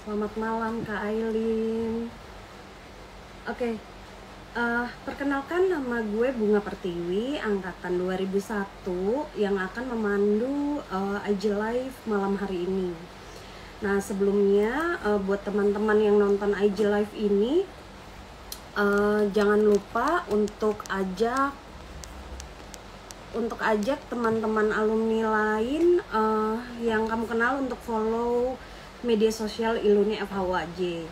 Selamat malam Kak Ailin. Oke, perkenalkan nama gue Bunga Pertiwi, angkatan 2001 yang akan memandu IG Live malam hari ini. Nah sebelumnya buat teman-teman yang nonton IG Live ini, jangan lupa untuk ajak teman-teman alumni lain yang kamu kenal untuk follow media sosial Iluni FHUAJ.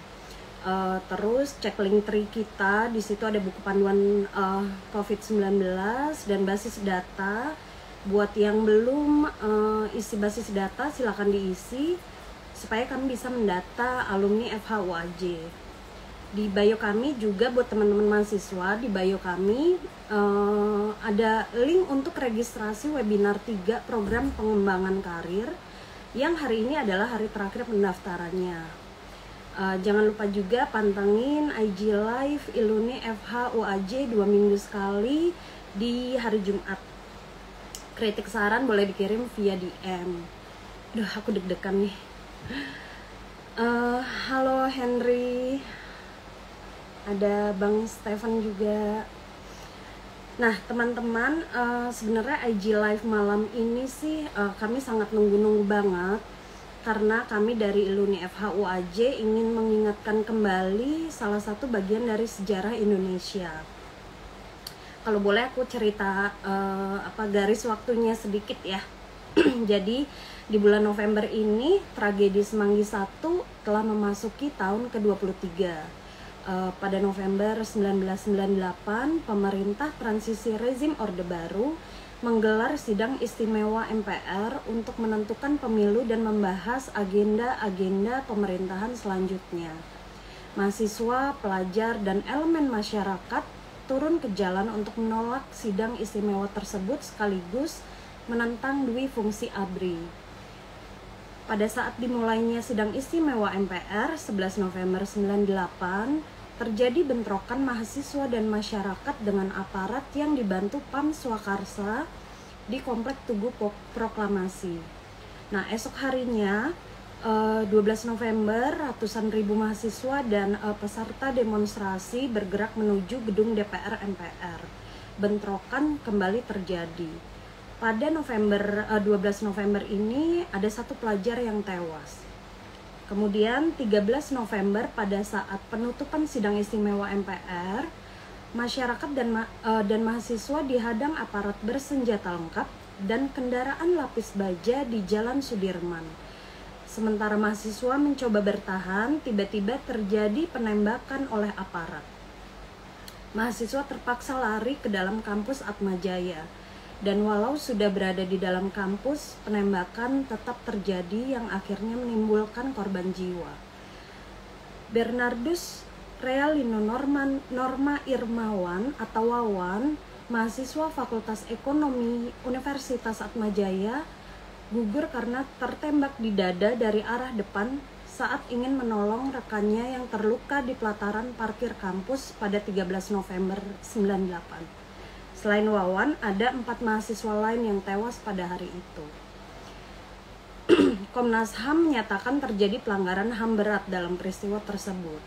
Terus cek link tree kita, di situ ada buku panduan COVID-19 dan basis data. Buat yang belum isi basis data, silakan diisi supaya kami bisa mendata alumni FHUAJ. Di bio kami juga buat teman-teman mahasiswa, di bio kami ada link untuk registrasi webinar 3 program pengembangan karir yang hari ini adalah hari terakhir pendaftarannya. Jangan lupa juga pantengin IG Live Iluni FHUAJ 2 minggu sekali di hari Jumat. Kritik saran boleh dikirim via DM. Duh, aku deg-degan nih. Halo Henry, ada Bang Stefan juga. Nah teman-teman, sebenarnya IG Live malam ini sih kami sangat nunggu-nunggu banget, karena kami dari Iluni FHUAJ ingin mengingatkan kembali salah satu bagian dari sejarah Indonesia. Kalau boleh aku cerita garis waktunya sedikit ya. Jadi di bulan November ini tragedi Semanggi I telah memasuki tahun ke-23. Pada November 1998, pemerintah transisi rezim Orde Baru menggelar sidang istimewa MPR untuk menentukan pemilu dan membahas agenda-agenda pemerintahan selanjutnya. Mahasiswa, pelajar, dan elemen masyarakat turun ke jalan untuk menolak sidang istimewa tersebut sekaligus menentang dui fungsi ABRI. Pada saat dimulainya sidang istimewa MPR 11 November 98, terjadi bentrokan mahasiswa dan masyarakat dengan aparat yang dibantu Pam Swakarsa di Komplek Tugu Proklamasi. Nah, esok harinya 12 November, ratusan ribu mahasiswa dan peserta demonstrasi bergerak menuju gedung DPR MPR. Bentrokan kembali terjadi. Pada 12 November ini ada satu pelajar yang tewas. Kemudian 13 November pada saat penutupan sidang istimewa MPR, masyarakat dan mahasiswa dihadang aparat bersenjata lengkap dan kendaraan lapis baja di Jalan Sudirman. Sementara mahasiswa mencoba bertahan, tiba-tiba terjadi penembakan oleh aparat. Mahasiswa terpaksa lari ke dalam kampus Atmajaya. Dan walau sudah berada di dalam kampus, penembakan tetap terjadi yang akhirnya menimbulkan korban jiwa. Bernardus Realino Norma Irmawan atau Wawan, mahasiswa Fakultas Ekonomi Universitas Atmajaya, gugur karena tertembak di dada dari arah depan saat ingin menolong rekannya yang terluka di pelataran parkir kampus pada 13 November 98. Selain Wawan, ada 4 mahasiswa lain yang tewas pada hari itu. Komnas HAM menyatakan terjadi pelanggaran HAM berat dalam peristiwa tersebut.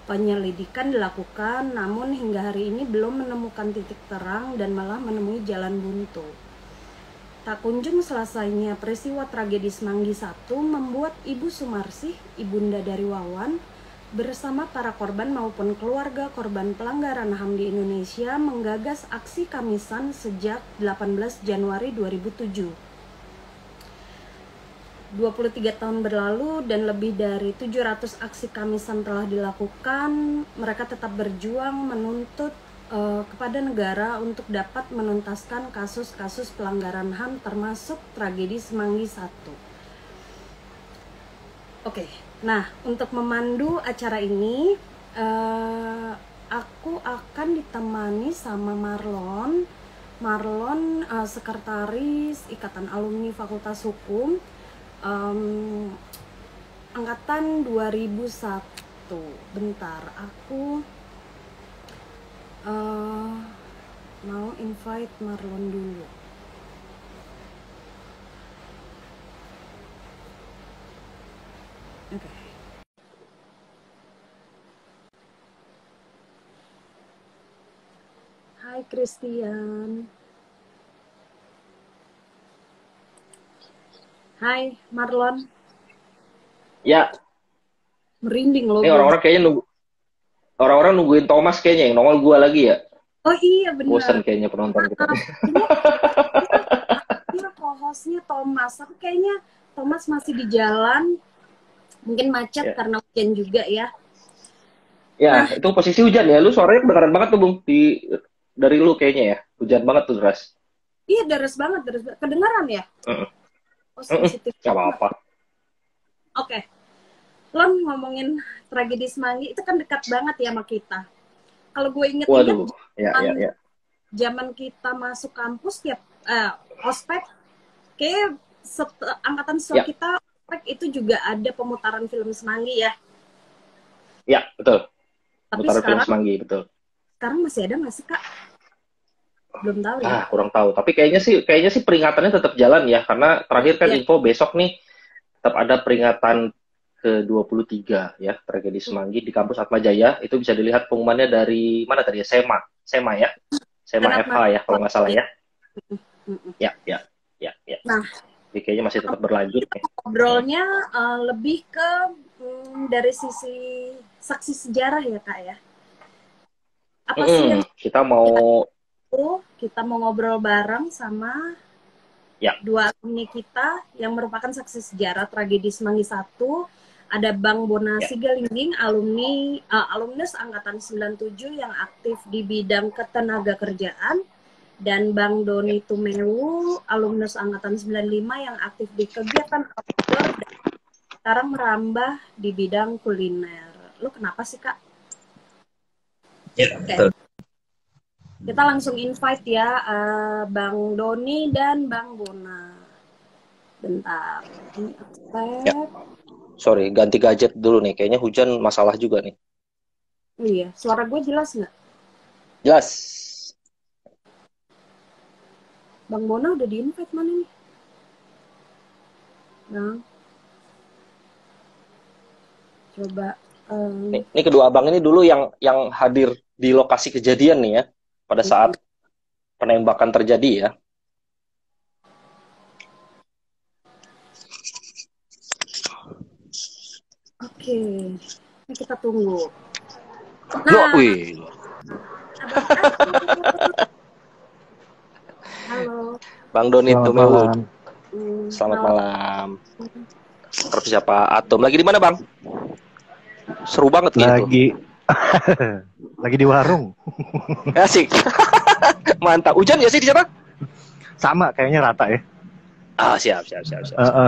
Penyelidikan dilakukan, namun hingga hari ini belum menemukan titik terang dan malah menemui jalan buntu. Tak kunjung selesainya peristiwa tragedi Semanggi I membuat Ibu Sumarsih, ibunda dari Wawan, bersama para korban maupun keluarga korban pelanggaran HAM di Indonesia menggagas aksi Kamisan sejak 18 Januari 2007. 23 tahun berlalu dan lebih dari 700 aksi Kamisan telah dilakukan, mereka tetap berjuang menuntut kepada negara untuk dapat menuntaskan kasus-kasus pelanggaran HAM termasuk tragedi Semanggi I. Oke. Nah, untuk memandu acara ini, aku akan ditemani sama Marlon, sekretaris Ikatan Alumni Fakultas Hukum, angkatan 2001. Bentar, aku mau invite Marlon dulu. Oke. Hai Christian. Hai Marlon. Ya, Merinding loh ini gue. orang-orang kayaknya orang-orang nungguin Thomas kayaknya yang nongol gua lagi ya. Oh iya bener. Bosan kayaknya penonton kita. Ini dia co-hostnya Thomas. Tapi kayaknya Thomas masih di jalan. Mungkin macet Ya. karena hujan juga ya. Ya, Nah, itu posisi hujan ya. Lu suaranya kedengaran banget tuh, Bung. Dari lu kayaknya ya. Hujan banget tuh deras. iya deres banget, deres banget. Kedengaran ya? Heeh. Oh sensitif Gak banget. apa-apa. Oke. Lon ngomongin tragedi Semanggi itu kan dekat banget ya sama kita. Kalau gue inget-inget Waduh. Ya. zaman kita masuk kampus tiap ospek kayak angkatan setelah Ya, kita ospek itu juga ada pemutaran film Semanggi ya. ya, betul. Tapi Putaran film sekarang Semanggi, betul. masih ada nggak sih Kak? Belum tahu ya. Kurang tahu. Tapi kayaknya sih peringatannya tetap jalan ya. Karena terakhir kan Iya. info besok nih tetap ada peringatan ke-23 ya, tragedi Semanggi di kampus Atmajaya. Itu bisa dilihat pengumumannya dari mana tadi ya? SEMA ya. SEMA Anak FH ya kalau nggak salah ya. Mm-mm. Ya. Nah, Jadi kayaknya masih tetap berlanjut nih. ngobrolnya lebih ke dari sisi saksi sejarah ya Kak ya. Apa sih yang Kita mau kita mau ngobrol bareng sama ya. dua alumni kita yang merupakan saksi sejarah tragedi Semanggi 1. Ada Bang Bona Ya. Sigalingging, alumnus angkatan 97 yang aktif di bidang ketenaga kerjaan, dan Bang Doni Tumewu, alumnus angkatan 95 yang aktif di kegiatan outdoor dan sekarang merambah di bidang kuliner. Lu kenapa sih Kak? Ya, Oke. betul. Kita langsung invite ya Bang Doni dan Bang Bona. Bentar. Ini accept. Ya. Sorry, ganti gadget dulu nih. Kayaknya hujan masalah juga nih. Oh iya, suara gue jelas nggak? Jelas. Bang Bona udah di-invite mana nih? Bang. Coba. Ini kedua abang ini dulu yang hadir di lokasi kejadian nih ya. Pada saat penembakan terjadi ya. Oke. Ini kita tunggu. Nah. Wih. Halo. Bang Doni Tumewu. Selamat malam. Terus siapa? Atom. Lagi di mana, Bang? Seru banget gitu. Lagi di warung. Asik. Mantap. Hujan ya sih di sana? Sama kayaknya rata ya. Siap.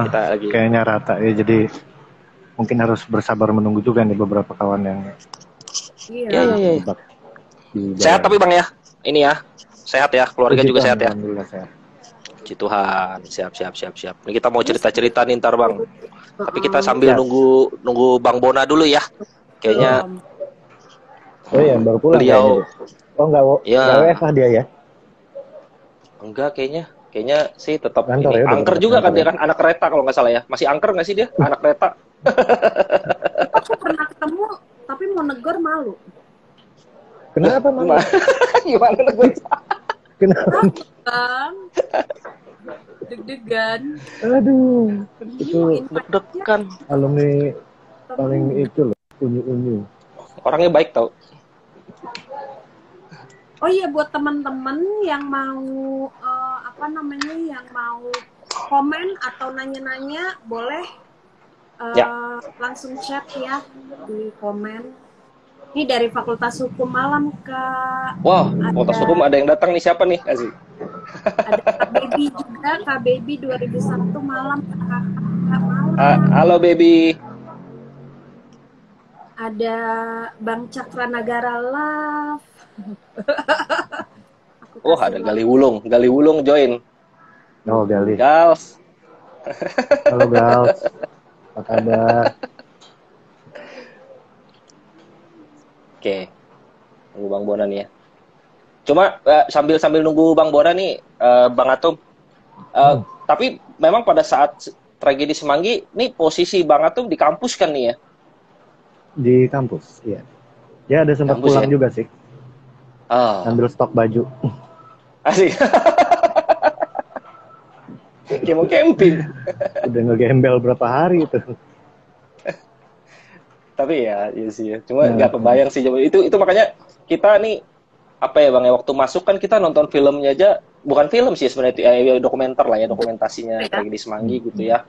Kita lagi kayaknya rata ya. Jadi mungkin harus bersabar menunggu juga nih beberapa kawan yang Iya. Sehat tapi Bang ya. Ini ya. Sehat ya, keluarga juga sehat ya. Alhamdulillah sehat. Puji Tuhan. Siap. Ini kita mau cerita-cerita nih ntar, Bang. Tapi kita sambil nunggu Bang Bona dulu ya. Kayaknya Oh iya, baru pulang beliau. Oh enggak, WFH dia ya? Enggak kayaknya. Kayaknya sih tetap Kantor ini. ya, Angker juga kan dia kan, anak kereta kalau nggak salah ya. Masih angker nggak sih dia? Anak kereta. Aku pernah ketemu tapi mau negor malu. Kenapa malu? Gimana negor? Kenapa? Bang. Deg-degan. Aduh. Itu Deg-degan. alumni paling itu loh, unyu-unyu. Orangnya baik tau. Oh iya, buat teman-teman yang mau yang mau komen atau nanya-nanya boleh langsung chat ya di komen. Ini dari Fakultas Hukum Malam Kak. Wah, Fakultas Hukum ada yang datang nih, siapa nih? Asik. Ada Kak Baby juga, Kak Baby 2001 malam Kak malam. Halo Baby. Ada Bang Cakra Nagara Love. Ada Gali Wulung join. Oh, Gali. Gals. Halo Gals. Apa kabar? Oke. Nunggu Bang Bona nih ya. Cuma sambil nunggu Bang Bona nih, Bang Atom. Tapi memang pada saat tragedi Semanggi, nih posisi Bang Atom di kampus kan nih ya? Di kampus, iya. Ya ada sempat kampus, pulang ya? juga sih. Oh, Ambil stok baju. asik. Kayak mau camping. Udah ngegembel berapa hari itu. Tapi ya, iya sih ya. Cuma nggak kebayang sih itu makanya kita nih apa ya Bang ya, waktu masuk kan kita nonton filmnya aja, bukan film sih sebenarnya, dokumenter lah ya, dokumentasinya Tragedi Semanggi gitu ya.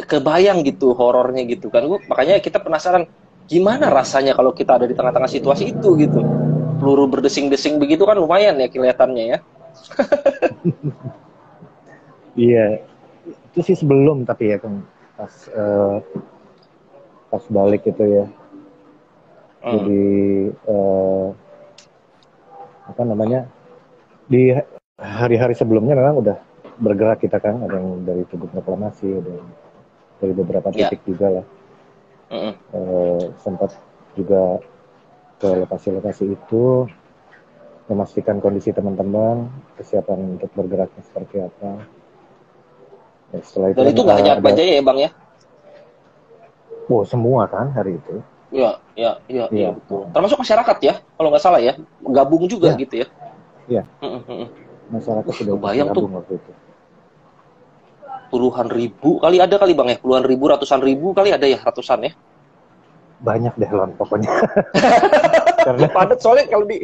Kebayang gitu horornya gitu kan. Makanya kita penasaran gimana rasanya kalau kita ada di tengah-tengah situasi itu gitu. Peluru berdesing-desing begitu kan lumayan ya kelihatannya ya. Iya, itu sih sebelum tapi ya kan pas balik itu ya. Jadi apa namanya, di hari-hari sebelumnya memang udah bergerak kita kan, ada yang dari Tugu Proklamasi, ada yang dari beberapa titik juga lah. Sempat juga ke lokasi-lokasi itu, memastikan kondisi teman-teman, kesiapan untuk bergeraknya seperti apa. Ya, setelah itu dan itu nggak hanya Atmajaya ya Bang ya? Oh, semua kan hari itu. Iya, betul. Termasuk masyarakat ya, kalau nggak salah ya, gabung juga gitu ya. Iya. Masyarakat sudah gabung waktu itu. Puluhan ribu kali ada kali Bang ya, puluhan ribu, ratusan ribu kali ada ya, ratusan ya. Banyak deh Lon pokoknya. Karena padat soalnya kalau di.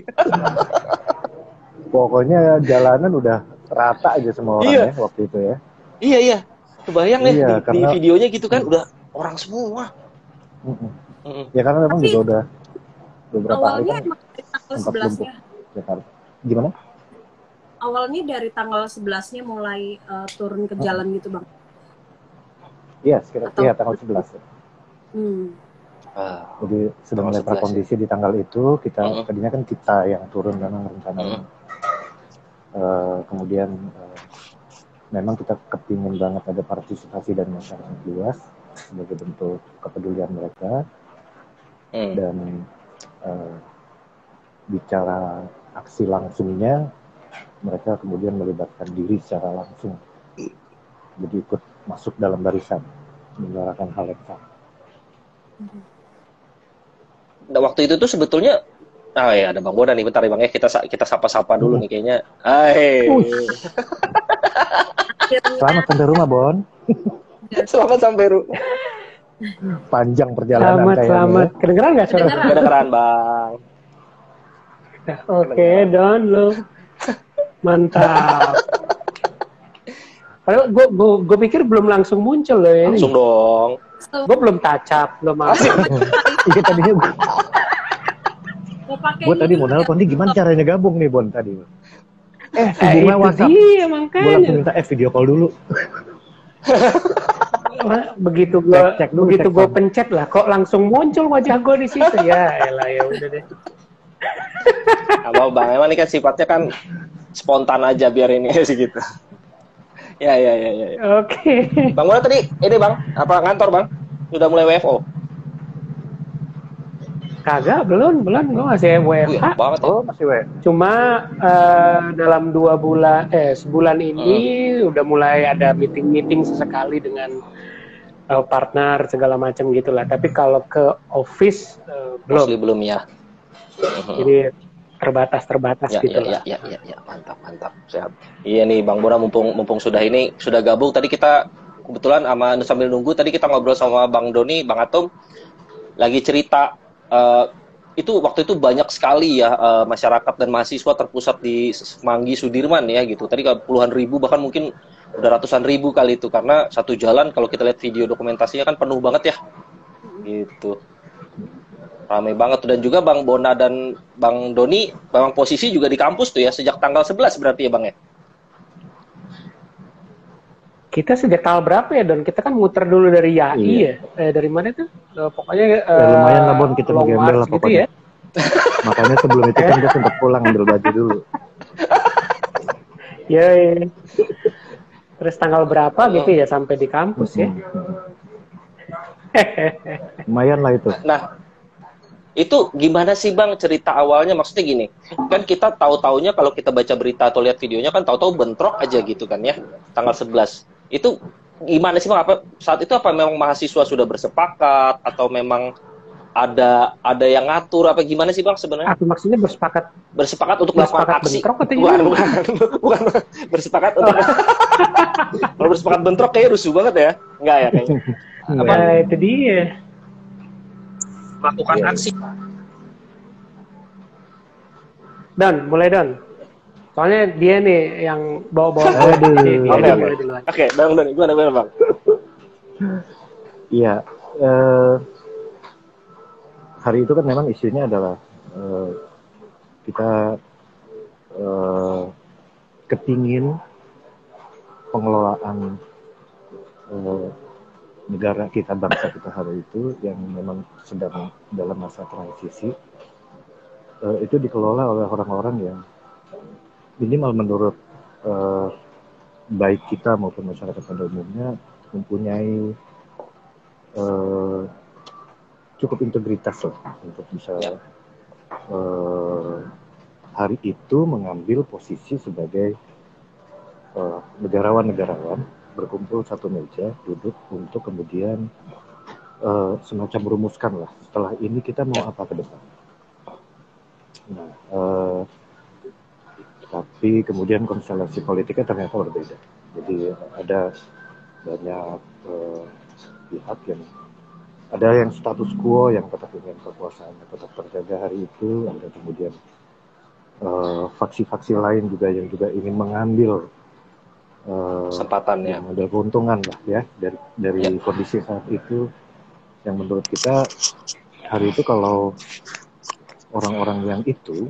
Pokoknya jalanan udah rata aja semua orang ya waktu itu ya. Iya. Kebayang ya di videonya gitu kan udah orang semua. Ya karena memang juga udah beberapa hari awalnya kan emang dari tanggal 11-nya. Jakarta. Gimana? Awalnya dari tanggal 11-nya mulai turun ke jalan gitu Bang. Iya, sekitar tanggal 11 ya. Jadi sudah mulai prakondisi di tanggal itu, kita tadinya kan kita yang turun memang rencananya. Kemudian memang kita kepingin banget ada partisipasi dari masyarakat luas sebagai bentuk kepedulian mereka. Dan bicara aksi langsungnya, mereka kemudian melibatkan diri secara langsung, jadi ikut masuk dalam barisan menyuarakan hal yang sama. Nah, waktu itu tuh sebetulnya ada Bang Bona nih, bentar ya Bang ya, kita sapa-sapa dulu nih kayaknya. Selamat sampai rumah Bon. Selamat sampai rumah. Panjang perjalanan selamat. Kedengeran nggak suara? Kedengeran Bang. Oke, Don lo. Mantap. Padahal gue pikir belum langsung muncul loh ini. Langsung dong. Gue belum tacap, belum apa. Iya tadinya gue tadi mau nelpon nih gimana caranya gabung nih Bon tadi. Hubungan WhatsApp. Iya makanya. Gue langsung minta video call dulu. begitu gue pencet lah, kok langsung muncul wajah gue di situ ya. Elah ya udah deh. Apa Bang, emang ini kan sifatnya kan spontan aja biar ini sih gitu. Ya. Oke. Bang Bona tadi ini Bang, apa ngantor Bang? Sudah mulai WFO? Kagak, belum, gue masih WFH. Banget ya. Masih WFH. Cuma dalam sebulan ini udah mulai ada meeting sesekali dengan partner segala macam gitulah. Tapi kalau ke office belum. Belum ya. Jadi terbatas gitu lah. Ya, mantap. Sehat. Iya nih Bang Bona, mumpung sudah gabung. Tadi kita kebetulan sambil nunggu tadi kita ngobrol sama Bang Doni, Bang Atom lagi cerita itu waktu itu banyak sekali ya masyarakat dan mahasiswa terpusat di Semanggi Sudirman ya gitu. Tadi puluhan ribu bahkan mungkin udah ratusan ribu kali itu, karena satu jalan kalau kita lihat video dokumentasinya kan penuh banget ya. Gitu. Ramai banget. Dan juga Bang Bona dan Bang Doni memang posisi juga di kampus tuh ya sejak tanggal 11 berarti ya Bang ya. Kita sejak tanggal berapa ya Don? Kita kan muter dulu dari YAI ya. Dari mana tuh? Pokoknya lumayan lah Bon, kita gembel lah gitu pokoknya. Ya. Makanya sebelum itu kan kita sempat pulang ambil baju dulu. Ya. Terus tanggal berapa gitu ya sampai di kampus ya. Lumayan lah itu. Nah, itu gimana sih Bang cerita awalnya? Maksudnya gini, kan kita tahu-taunya kalau kita baca berita atau lihat videonya kan tahu-tahu bentrok aja gitu kan ya, tanggal 11. Itu gimana sih Bang? Saat itu apa memang mahasiswa sudah bersepakat atau memang ada yang ngatur apa gimana sih Bang sebenarnya? Apa maksudnya Bersepakat untuk melakukan aksi. bentrok atau Bukan, gimana? bukan bersepakat untuk kalau bersepakat bentrok kayak rusuh banget ya. Enggak ya kayaknya. Apa? Nah, itu dia. Melakukan aksi. Mulai Don. Soalnya dia nih yang bawa-bawa. Oke, Bang Don, gimana Bang? Iya, hari itu kan memang isunya adalah kita kepingin pengelolaan negara kita, bangsa kita hari itu yang memang sedang dalam masa transisi, itu dikelola oleh orang-orang yang minimal menurut baik kita maupun masyarakat pada umumnya mempunyai cukup integritas lah untuk bisa hari itu mengambil posisi sebagai negarawan-negarawan berkumpul satu meja, duduk untuk kemudian semacam merumuskan lah setelah ini kita mau apa ke depan. Nah, tapi kemudian konstelasi politiknya ternyata berbeda. Jadi ada banyak pihak yang ada yang status quo yang tetap ingin kekuasaannya tetap terjaga hari itu, ada kemudian faksi-faksi lain juga yang juga ingin mengambil kesempatannya, yang ada keuntungan lah ya dari kondisi saat itu, yang menurut kita hari itu kalau orang-orang yang itu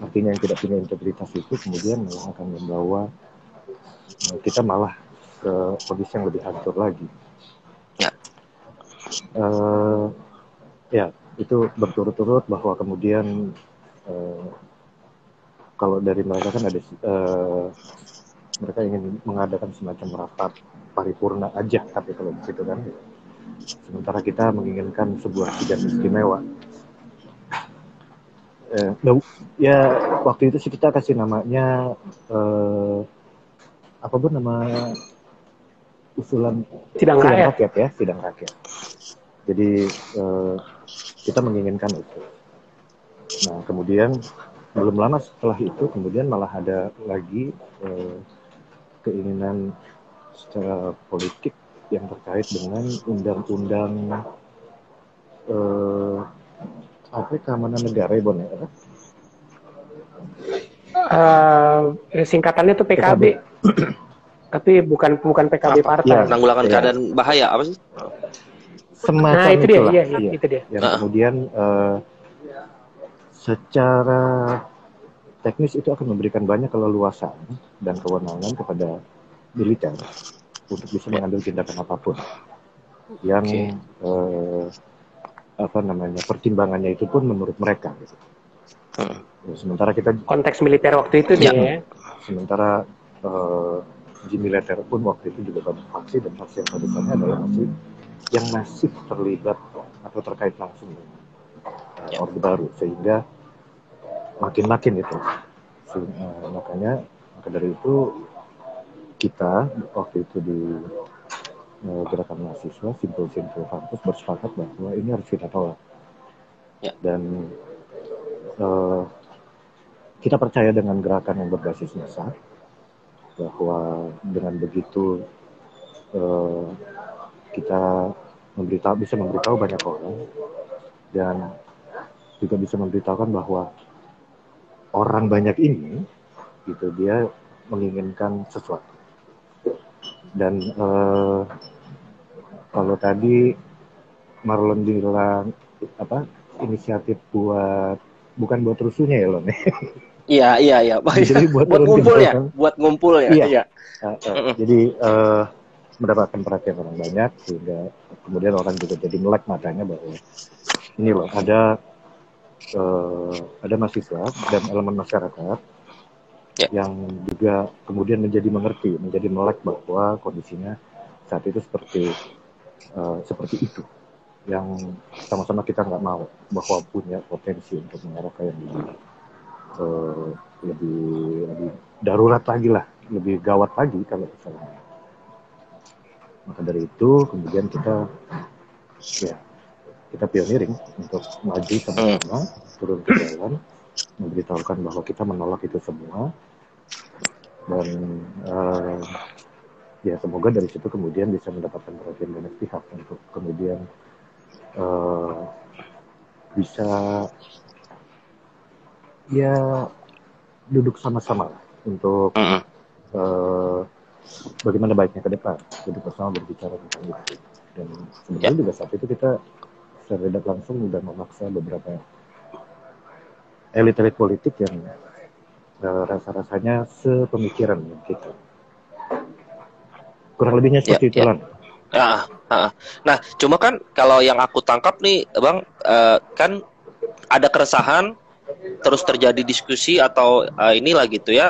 artinya yang tidak punya integritas itu kemudian malah akan membawa kita malah ke kondisi yang lebih hancur lagi. Ya, itu berturut-turut bahwa kemudian kalau dari mereka kan ada mereka ingin mengadakan semacam rapat paripurna aja, tapi kalau begitu kan, sementara kita menginginkan sebuah sidang istimewa. Ya waktu itu sih kita kasih namanya apa pun nama usulan sidang rakyat ya, sidang rakyat. Jadi kita menginginkan itu. Nah kemudian belum lama setelah itu kemudian malah ada lagi keinginan secara politik yang terkait dengan undang-undang keamanan negara, Bon ya? Singkatannya tuh PKB. Tapi bukan PKB partai. Ya, penanggulangan keadaan bahaya apa sih? Semacam itu dia, itulah. Itu dia. Yang kemudian secara teknis itu akan memberikan banyak keleluasan dan kewenangan kepada militer untuk bisa mengambil tindakan apapun yang pertimbangannya itu pun menurut mereka. Gitu. Sementara kita konteks militer waktu itu dia. Sementara di militer pun waktu itu juga banyak faksi, dan faksi yang pada dasarnya adalah faksi yang masih terlibat atau terkait langsung dengan Orde Baru, sehingga makin itu. Maka dari itu kita waktu itu di gerakan mahasiswa Simpul kampus bersepakat bahwa ini harus kita tolak. Dan kita percaya dengan gerakan yang berbasis massa, bahwa dengan begitu kita bisa memberitahu banyak orang, dan juga bisa memberitahukan bahwa orang banyak ini gitu dia menginginkan sesuatu. Dan kalau tadi Marlon bilang inisiatif bukan buat rusuhnya ya Lon. Iya. Jadi buat ngumpul ya. Iya. Jadi mendapatkan perhatian orang banyak, sehingga kemudian orang juga jadi melek matanya bahwa ini loh ada mahasiswa dan elemen masyarakat yang juga kemudian menjadi melek bahwa kondisinya saat itu seperti itu, yang sama-sama kita nggak mau bahwa punya potensi untuk mengarah ke yang lebih darurat lagi lah, lebih gawat lagi kalau misalnya. Maka dari itu kemudian kita kita pioneering untuk maju sama-sama, turun ke jalan, memberitahukan bahwa kita menolak itu semua, dan ya semoga dari situ kemudian bisa mendapatkan perhatian banyak pihak untuk kemudian bisa ya duduk sama-sama untuk bagaimana baiknya ke depan, duduk bersama berbicara tentang itu. Dan sebenarnya juga saat itu kita secara tidak langsung sudah memaksa beberapa elit-elit politik yang rasa-rasanya sepemikiran dengan kita. Kurang lebihnya seperti itu lah. Nah, cuma kan kalau yang aku tangkap nih, Bang, kan ada keresahan, terus terjadi diskusi atau inilah gitu ya,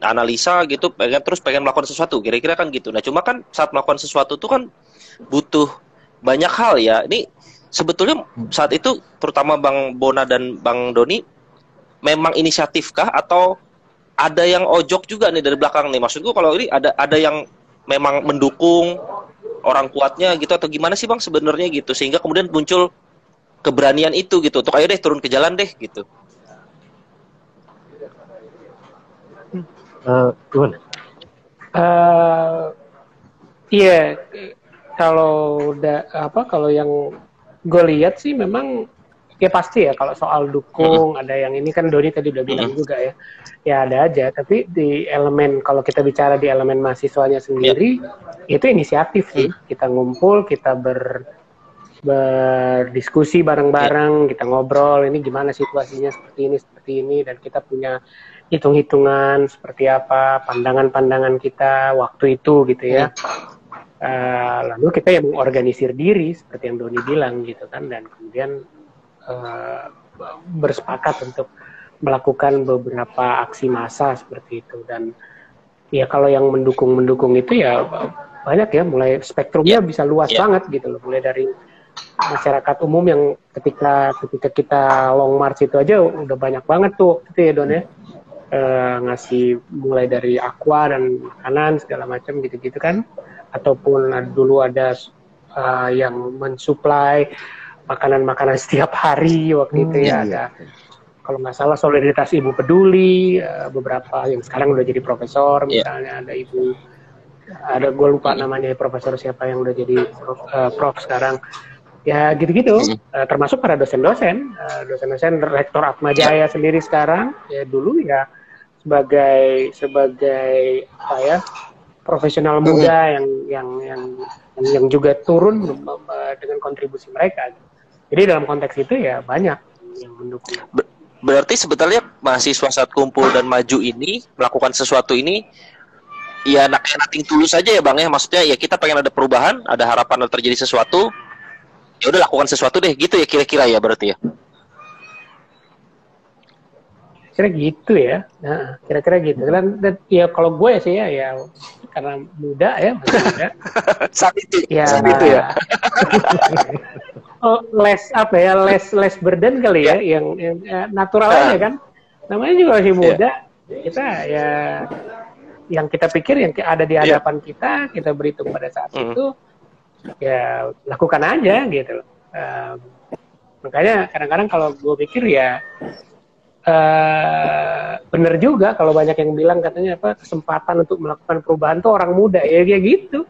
analisa gitu, pengen melakukan sesuatu, kira-kira kan gitu. Nah, cuma kan saat melakukan sesuatu itu kan butuh banyak hal ya. Ini sebetulnya saat itu terutama Bang Bona dan Bang Doni memang inisiatifkah atau ada yang ojok juga nih dari belakang nih? Maksudku kalau ini ada yang memang mendukung orang kuatnya gitu atau gimana sih Bang sebenarnya gitu, sehingga kemudian muncul keberanian itu gitu untuk ayo deh turun ke jalan deh gitu. Iya, kalau yang gue lihat sih memang ya pasti ya kalau soal dukung ada yang ini kan Doni tadi udah bilang juga ya ada aja, tapi di elemen kalau kita bicara di elemen mahasiswanya sendiri itu inisiatif sih, kita ngumpul, kita berdiskusi bareng-bareng, kita ngobrol ini gimana situasinya seperti ini dan kita punya hitung-hitungan seperti apa pandangan-pandangan kita waktu itu gitu ya. Lalu kita yang mengorganisir diri seperti yang Doni bilang gitu kan, dan kemudian bersepakat untuk melakukan beberapa aksi massa seperti itu. Dan ya kalau yang mendukung itu ya banyak ya, mulai spektrumnya bisa luas banget gitu loh, mulai dari masyarakat umum yang ketika kita long march itu aja udah banyak banget tuh gitu ya Don ya, ngasih mulai dari aqua dan makanan segala macam gitu-gitu kan, ataupun dulu ada yang mensuplai makanan-makanan setiap hari waktu itu ya, ada kalau nggak salah Solidaritas Ibu Peduli, beberapa yang sekarang udah jadi profesor misalnya, ada ibu, ada gue lupa namanya profesor siapa yang udah jadi prof sekarang. Ya gitu-gitu, termasuk para dosen-dosen, Rektor Atma Jaya sendiri sekarang, ya dulu ya sebagai apa ya, profesional muda yang juga turun dengan kontribusi mereka. Jadi dalam konteks itu ya banyak yang mendukung. Berarti sebetulnya mahasiswa saat kumpul dan maju ini melakukan sesuatu ini ya nothing tulus saja ya Bang ya, maksudnya ya kita pengen ada perubahan, ada harapan ada terjadi sesuatu. Ya udah lakukan sesuatu deh gitu ya kira-kira ya berarti ya. Kira gitu ya. Nah, kira-kira gitu. Dan ya kalau gue sih ya karena muda ya, masih muda. saat itu ya. less burden kali ya, yang natural aja kan. Namanya juga masih muda. Kita ya yang kita pikir yang ada di hadapan kita berhitung pada saat itu. Ya lakukan aja gitu. Makanya kadang-kadang kalau gue pikir ya bener juga kalau banyak yang bilang katanya apa, kesempatan untuk melakukan perubahan tuh orang muda ya kayak gitu.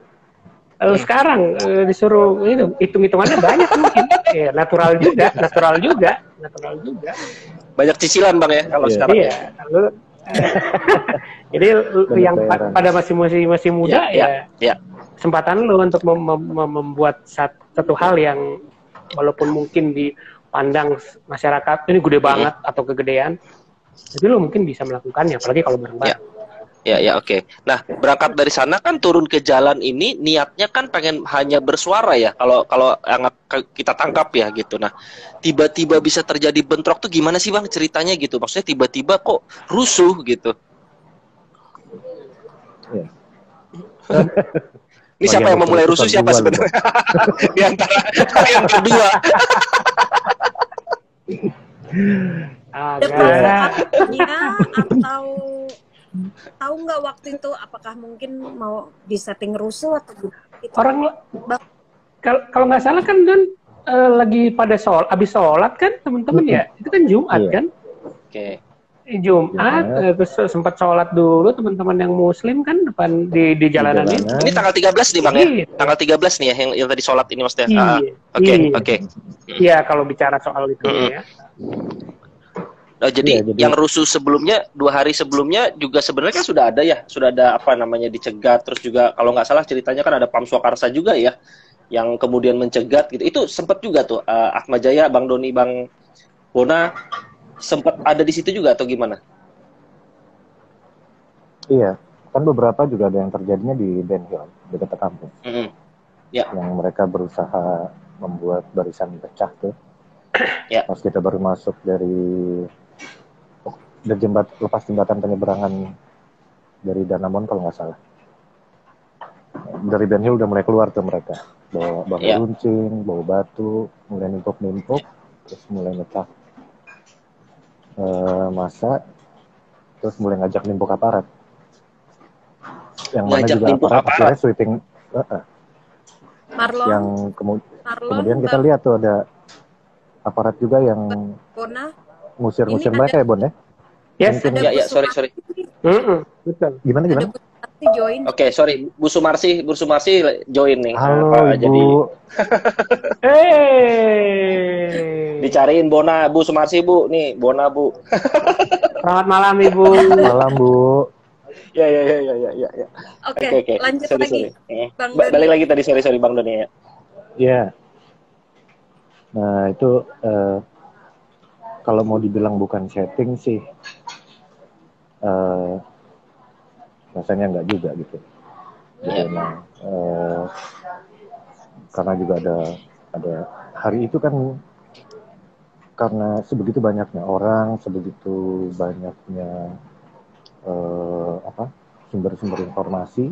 Lalu sekarang disuruh itu hitung-hitungannya banyak mungkin. Ya natural juga. Banyak cicilan Bang ya kalau sekarang. Iya. Lalu jadi yang pada masih muda ya. Kesempatan lo untuk membuat satu hal yang walaupun mungkin dipandang masyarakat ini gede banget atau kegedean, jadi lo mungkin bisa melakukannya, apalagi kalau bareng-bareng. Ya, oke. Nah, berangkat dari sana kan turun ke jalan ini niatnya kan pengen hanya bersuara ya, kalau yang kita tangkap ya gitu. Nah, tiba-tiba bisa terjadi bentrok tuh gimana sih Bang ceritanya gitu? Maksudnya tiba-tiba kok rusuh gitu? Ini siapa yang memulai rusuh, siapa sebenarnya? Di antara yang berdua. Ada provokasinya atau tahu nggak waktu itu apakah mungkin mau disetting rusuh atau gitu? Orang kalau nggak salah kan Don, lagi pada abis sholat kan teman-teman ya, itu kan Jumat Iya. kan, Oke. Jumat, Ya. terus sempat sholat dulu teman-teman yang Muslim kan depan di jalanan ini. jalanan. Ini tanggal 13 nih Bang ya? Iya. Tanggal 13 nih ya yang tadi sholat ini maksudnya. Iya. Oke, Iya. oke. Iya, kalau bicara soal itu ya. Nah, jadi Iya, jadi- yang rusuh sebelumnya 2 hari sebelumnya juga sebenarnya kan sudah ada ya, sudah ada apa namanya dicegat, terus juga kalau nggak salah ceritanya kan ada Pam Swakarsa juga ya, yang kemudian mencegat gitu. Itu sempat juga tuh Ahmad Jaya, Bang Doni, Bang Bona sempat ada di situ juga atau gimana? Iya, kan beberapa juga ada yang terjadinya di Ben Hill, dekat kampus. Mm-mm. Yang mereka berusaha membuat barisan pecah tuh. Ya. Pas kita baru masuk dari lepas jembatan penyeberangan dari Danamon kalau nggak salah. Dari Ben Hill udah mulai keluar tuh mereka. Bawa Ya. runcing, bawa batu, mulai nimpuk-nimpuk, terus mulai mecah masa, terus mulai ngajak nimpuk aparat. Yang mana Ngajak juga nimpuk aparat aparat? akhirnya sweeping. Marlon, Yang Marlon, kemudian kita Bang lihat tuh ada aparat juga yang Bona. ngusir-ngusir Ini mereka ya Bon ya? Yes. Mungkin- Ya, sorry. Betul. Gimana? Ada Bu Sumarsi join. Oke, sorry. Bu Sumarsi join nih. Halo Apa, Ibu. jadi Hey. dicariin Bona, Bu Sumarsi Bu, nih Bona Bu. Selamat malam Ibu. Malam Bu. Ya. Oke, lanjut Sorry. lagi. Bang Balik Doni. lagi tadi, sorry Bang Doni ya. Ya. Nah itu kalau mau dibilang bukan setting sih, rasanya nggak juga gitu. Jadi Iya. emang karena juga ada hari itu kan karena sebegitu banyaknya orang, sebegitu banyaknya sumber-sumber informasi,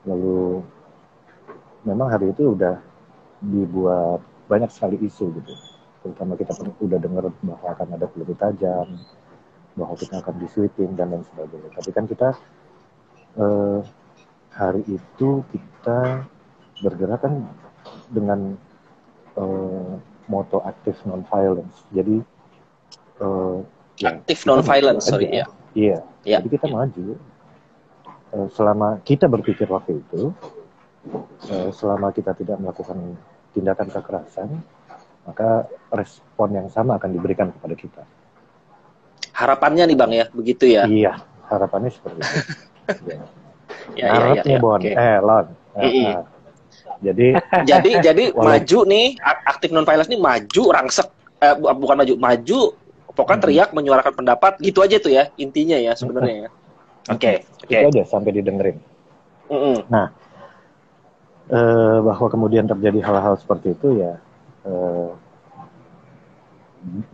lalu memang hari itu udah dibuat banyak sekali isu gitu. Terutama kita udah dengar bahwa akan ada peluru tajam, bahwa kita akan di-sweeping dan lain sebagainya. Tapi kan kita hari itu kita bergerak kan dengan moto aktif non-violence. Jadi Aktif kita non-violence, maju sorry aja. ya. Iya. Ya. Jadi kita maju. Selama kita berpikir waktu itu, selama kita tidak melakukan tindakan kekerasan, maka respon yang sama akan diberikan kepada kita. Harapannya nih Bang ya, begitu ya. Iya, harapannya seperti itu. Ya. Ngarepnya Bon, Oke. Lon. Jadi Jadi Walau- maju nih, aktif non-violence nih maju, rangsek, bukan maju, pokoknya teriak, menyuarakan pendapat, gitu aja tuh ya, intinya ya sebenarnya ya. Oke. itu aja sampai didengerin. Mm-mm. Bahwa kemudian terjadi hal-hal seperti itu ya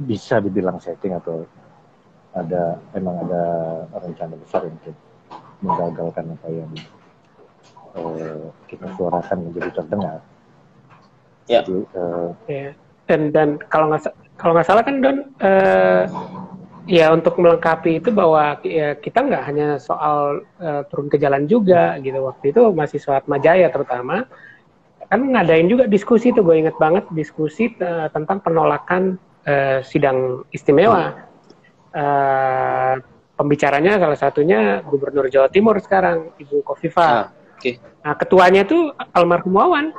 bisa dibilang setting atau emang ada rencana besar untuk menggagalkan apa yang kita suarakan menjadi terdengar. Ya. Jadi, Ya. Dan kalau nggak salah kan Don, ya untuk melengkapi itu bahwa ya, kita nggak hanya soal turun ke jalan juga gitu. Waktu itu mahasiswa Atmajaya terutama kan ngadain juga diskusi tuh, gue inget banget diskusi tentang penolakan sidang istimewa. Pembicaranya salah satunya Gubernur Jawa Timur sekarang, Ibu Kofifa. Oke. Nah, ketuanya tuh almarhum Wawan.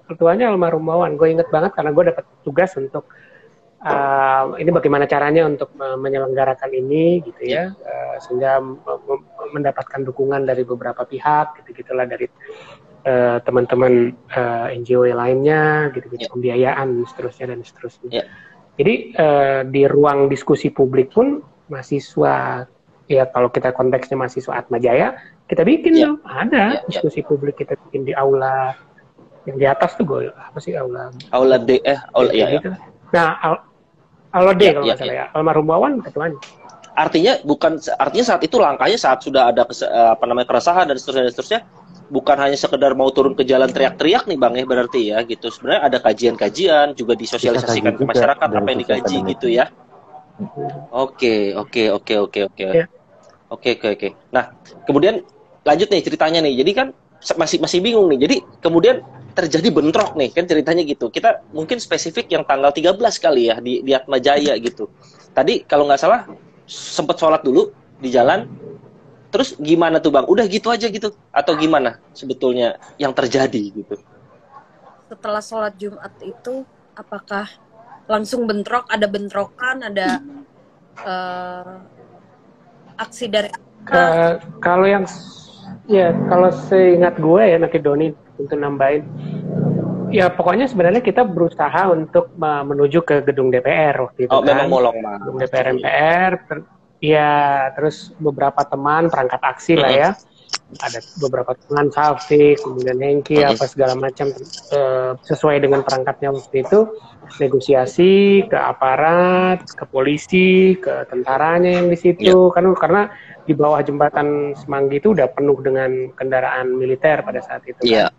Gue inget banget karena gue dapat tugas untuk ini bagaimana caranya untuk menyelenggarakan ini gitu ya, sehingga mendapatkan dukungan dari beberapa pihak gitu-gitulah, dari teman-teman NGO lainnya gitu-gitu, pembiayaan dan seterusnya. Jadi di ruang diskusi publik pun mahasiswa, ya kalau kita konteksnya mahasiswa Atmajaya, kita bikin tuh ada diskusi publik, kita bikin di aula yang di atas tuh, gue apa sih aula D gitu. Nah aula D kalau nggak salah ya, almarhum Wawan ketuanya. Artinya saat itu langkahnya saat sudah ada keresahan dan seterusnya, bukan hanya sekedar mau turun ke jalan teriak-teriak nih Bang ya, berarti ya gitu. Sebenarnya ada kajian-kajian juga disosialisasikan ke masyarakat apa yang dikaji gitu ya. Oke. Ya. Oke. Nah, kemudian lanjut nih ceritanya nih. Jadi kan masih bingung nih. Jadi kemudian terjadi bentrok nih, kan ceritanya gitu. Kita mungkin spesifik yang tanggal 13 kali ya di Atma Jaya gitu. Tadi kalau nggak salah sempet sholat dulu di jalan, terus gimana tuh Bang? Udah gitu aja gitu? Atau gimana sebetulnya yang terjadi gitu? Setelah sholat Jumat itu, apakah langsung bentrok, ada bentrokan, ada aksi dari Kalau yang kalau seingat gue ya, nanti Doni untuk nambahin, ya pokoknya sebenarnya kita berusaha untuk menuju ke gedung DPR waktu itu. Oh, kan memang molong Mas. gedung DPR MPR, ya terus beberapa teman perangkat aksi lah ya, ada beberapa teman Safik, kemudian Hengki, apa segala macam, sesuai dengan perangkatnya waktu itu, negosiasi ke aparat, ke polisi, ke tentaranya yang di situ, kan karena di bawah jembatan Semanggi itu udah penuh dengan kendaraan militer pada saat itu. Kan?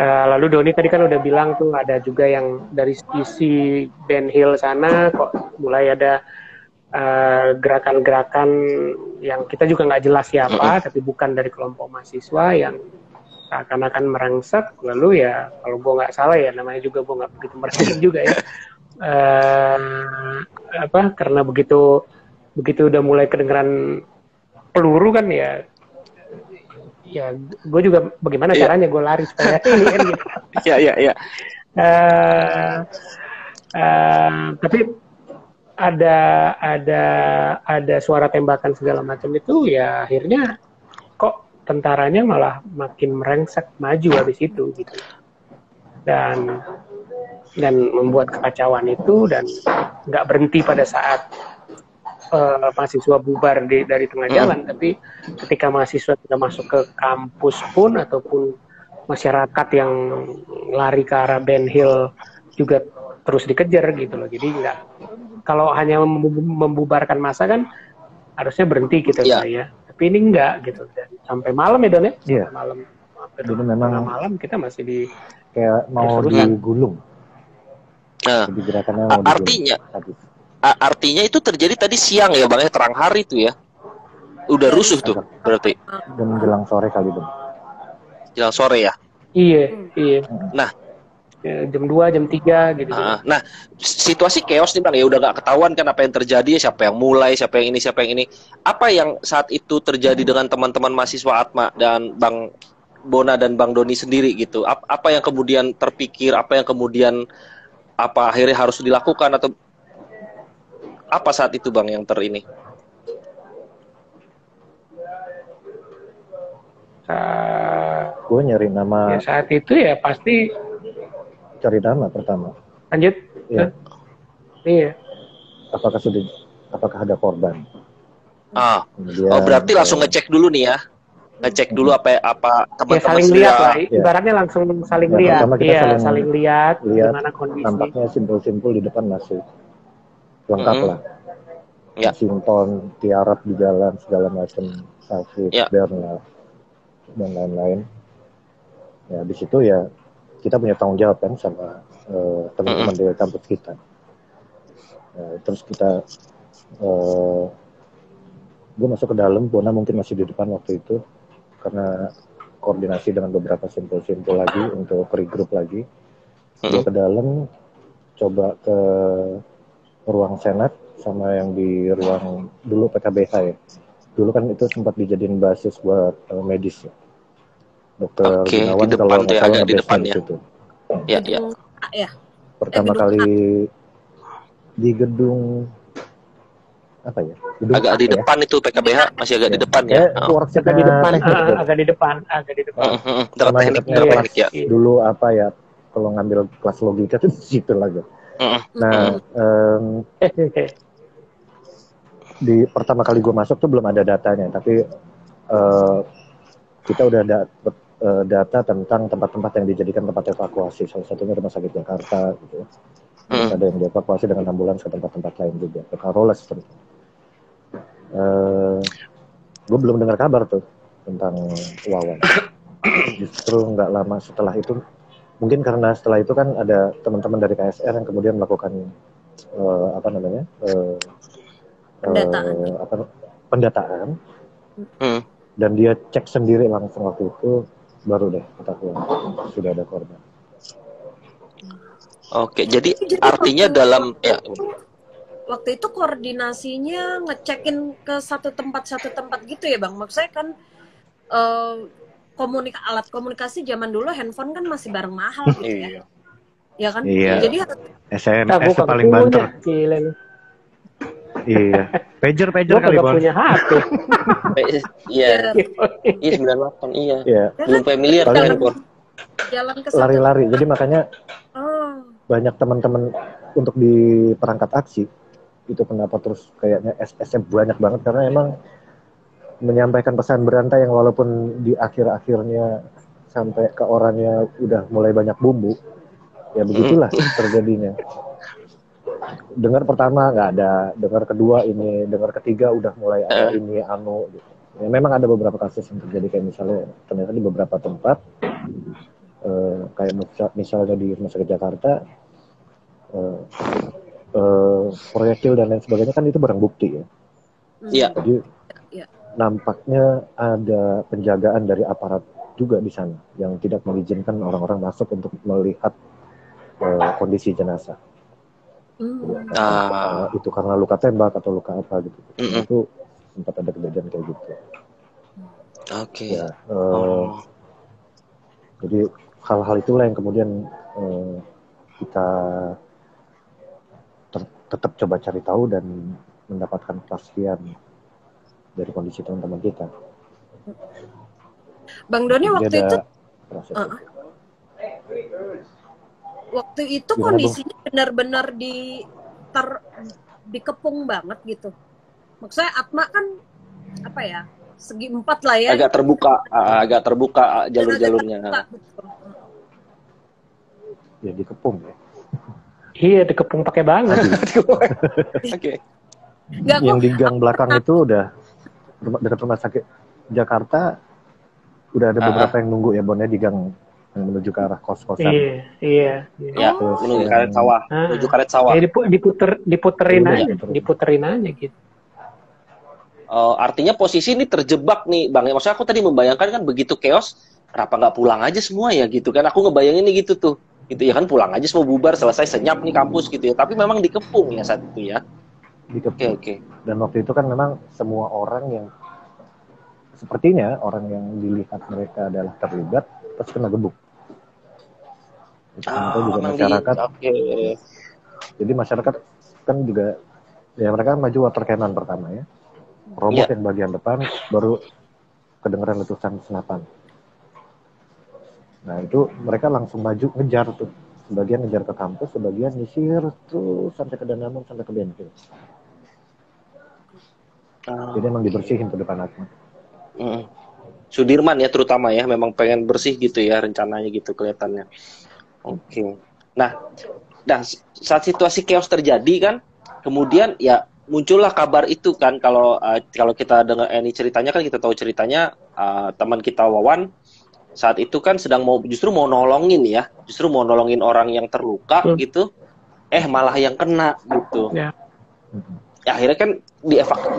Lalu Doni tadi kan udah bilang tuh ada juga yang dari sisi Ben Hill sana kok mulai ada gerakan-gerakan yang kita juga nggak jelas siapa, tapi bukan dari kelompok mahasiswa yang seakan-akan merangsek. Lalu ya kalau gue nggak salah ya, namanya juga gue nggak begitu merhatiin juga ya, karena begitu udah mulai kedengeran peluru kan ya gue juga bagaimana caranya gue lari supaya ini kan gitu. Tapi ada suara tembakan segala macam itu, ya akhirnya kok tentaranya malah makin merengsek maju habis itu gitu, dan membuat kekacauan itu, dan nggak berhenti pada saat mahasiswa bubar dari tengah jalan, tapi ketika mahasiswa sudah masuk ke kampus pun, ataupun masyarakat yang lari ke arah Ben Hill juga terus dikejar gitu loh. Jadi nggak, kalau hanya membubarkan massa kan harusnya berhenti gitu ya. Tapi ini enggak gitu. Dan sampai malam ya Don ya? Iya. Malam. Jadi memang malam kita masih di kayak mau digulung. Jadi gerakannya mau artinya itu terjadi tadi siang ya Bang, ya, terang hari itu ya. Udah rusuh tuh berarti. Dan menjelang sore kali Bang. Jelang sore ya? Iya. Nah, jam 2, jam 3 gitu. Nah, situasi chaos nih Bang, ya udah gak ketahuan kan apa yang terjadi, siapa yang mulai, siapa yang ini. Apa yang saat itu terjadi dengan teman-teman mahasiswa Atma dan Bang Bona dan Bang Doni sendiri gitu? Apa yang kemudian terpikir, apa yang kemudian akhirnya harus dilakukan, atau apa saat itu Bang yang ini? Gue nyari nama. Ya saat itu ya pasti cari nama pertama. Lanjut. Iya. Apakah ada korban? Kemudian, berarti langsung ngecek dulu nih ya. Ngecek dulu apa teman-teman saling lihat lah. Ibaratnya langsung saling lihat. Iya, saling lihat gimana kondisi. Nampaknya simpul-simpul di depan masih lengkap lah. Simpon, tiarap di jalan segala macam, Safik, Berna dan lain-lain. Ya di situ ya kita punya tanggung jawab kan sama teman-teman dari kampus kita. Terus kita gue masuk ke dalam, Bona mungkin masih di depan waktu itu karena koordinasi dengan beberapa simpul-simpul lagi untuk regroup lagi. Gue ke dalam, coba ke ruang senat sama yang di ruang dulu PKBH ya. Dulu kan itu sempat dijadiin basis buat medis ya. Dokter Gunawan kalau nggak salah di depan ya. Itu. Ya. Pertama kali di gedung apa ya? Gedung agak di depan itu PKBH masih agak di depan ya. Agak di depan, agak di depan. Sama teknik ya. Dulu apa ya? Kalau ngambil kelas logika itu di situ lagi. Nah, di pertama kali gue masuk tuh belum ada datanya, tapi kita udah dapet data tentang tempat-tempat yang dijadikan tempat evakuasi. Salah satunya Rumah Sakit Jakarta, gitu. Ada yang dievakuasi dengan ambulans ke tempat-tempat lain juga, ke Karoles terus. Gue belum dengar kabar tuh tentang Wawan. Justru nggak lama setelah itu, mungkin karena setelah itu kan ada teman-teman dari KSR yang kemudian melakukan pendataan, dan dia cek sendiri langsung waktu itu baru deh ketahuan sudah ada korban. Oke, jadi Jadi artinya dalam waktu itu koordinasinya ngecekin ke satu tempat gitu ya Bang? Maksudnya kan alat komunikasi zaman dulu handphone kan masih bareng mahal gitu ya. iya. Ya kan? Iya. Jadi SMS paling banter. Iya. Pager kali Bang. Bang. Punya HP. Iya. Iya 98 iya. Iya. Belum familiar kan handphone. Jalan ke satu Lari-lari. Jadi makanya Oh. banyak teman-teman untuk di perangkat aksi itu kenapa terus kayaknya SS-nya banyak banget karena emang menyampaikan pesan berantai yang walaupun di akhir-akhirnya sampai ke orangnya udah mulai banyak bumbu, ya begitulah terjadinya. Dengar pertama nggak ada, dengar kedua ini, dengar ketiga udah mulai ada ini gitu. Ya, memang ada beberapa kasus yang terjadi kayak misalnya ternyata di beberapa tempat kayak misalnya di Rumah Sakit Jakarta proyektil dan lain sebagainya kan itu barang bukti ya. Iya. Jadi nampaknya ada penjagaan dari aparat juga di sana yang tidak mengizinkan orang-orang masuk untuk melihat kondisi jenazah. Itu karena luka tembak atau luka apa gitu. Itu sempat ada kejadian kayak gitu. Oke. Ya, jadi hal-hal itulah yang kemudian kita tetap coba cari tahu dan mendapatkan kepastian dari kondisi teman-teman kita. Bang Doni Jadi waktu itu gimana, kondisinya benar-benar dikepung banget gitu. Maksudnya Atma kan apa ya, segi empat lah ya. Agak terbuka jalur-jalurnya. Ya dikepung ya. Iya, dikepung pakai banget. Oke. Yang di gang belakang itu udah dekat Rumah Sakit Jakarta udah ada beberapa yang nunggu ya Bonnya di gang yang menuju ke arah kos-kosan. Iya. Ya, menuju karet sawah. Menuju karet sawah. Ya, diputerin aja gitu. Artinya posisi ini terjebak nih Bang. Maksudnya aku tadi membayangkan kan begitu chaos, kenapa nggak pulang aja semua ya gitu kan. Aku ngebayangin nih gitu tuh. Gitu ya kan, pulang aja semua bubar, selesai senyap nih kampus gitu ya. Tapi memang dikepung ya saat itu ya. Dikepung. Oke. Dan waktu itu kan memang semua orang yang sepertinya orang yang dilihat mereka adalah terlibat terus kena gebuk. Itu juga masyarakat. Jadi masyarakat kan juga ya mereka maju water cannon pertama ya. Roboh yang bagian depan baru kedengeran letusan senapan. Nah itu mereka langsung maju ngejar tuh. Sebagian ngejar ke kampus, sebagian nyisir terus sampai ke Danamon, sampai ke Benhil. Jadi emang dibersihin ke depan Atma. Sudirman ya terutama ya, memang pengen bersih gitu ya rencananya gitu kelihatannya. Oke. Nah saat situasi chaos terjadi kan, kemudian ya muncullah kabar itu kan kalau kita dengar ini ceritanya kan kita tahu ceritanya teman kita Wawan saat itu kan justru mau nolongin orang yang terluka gitu, malah yang kena gitu. Ya, akhirnya kan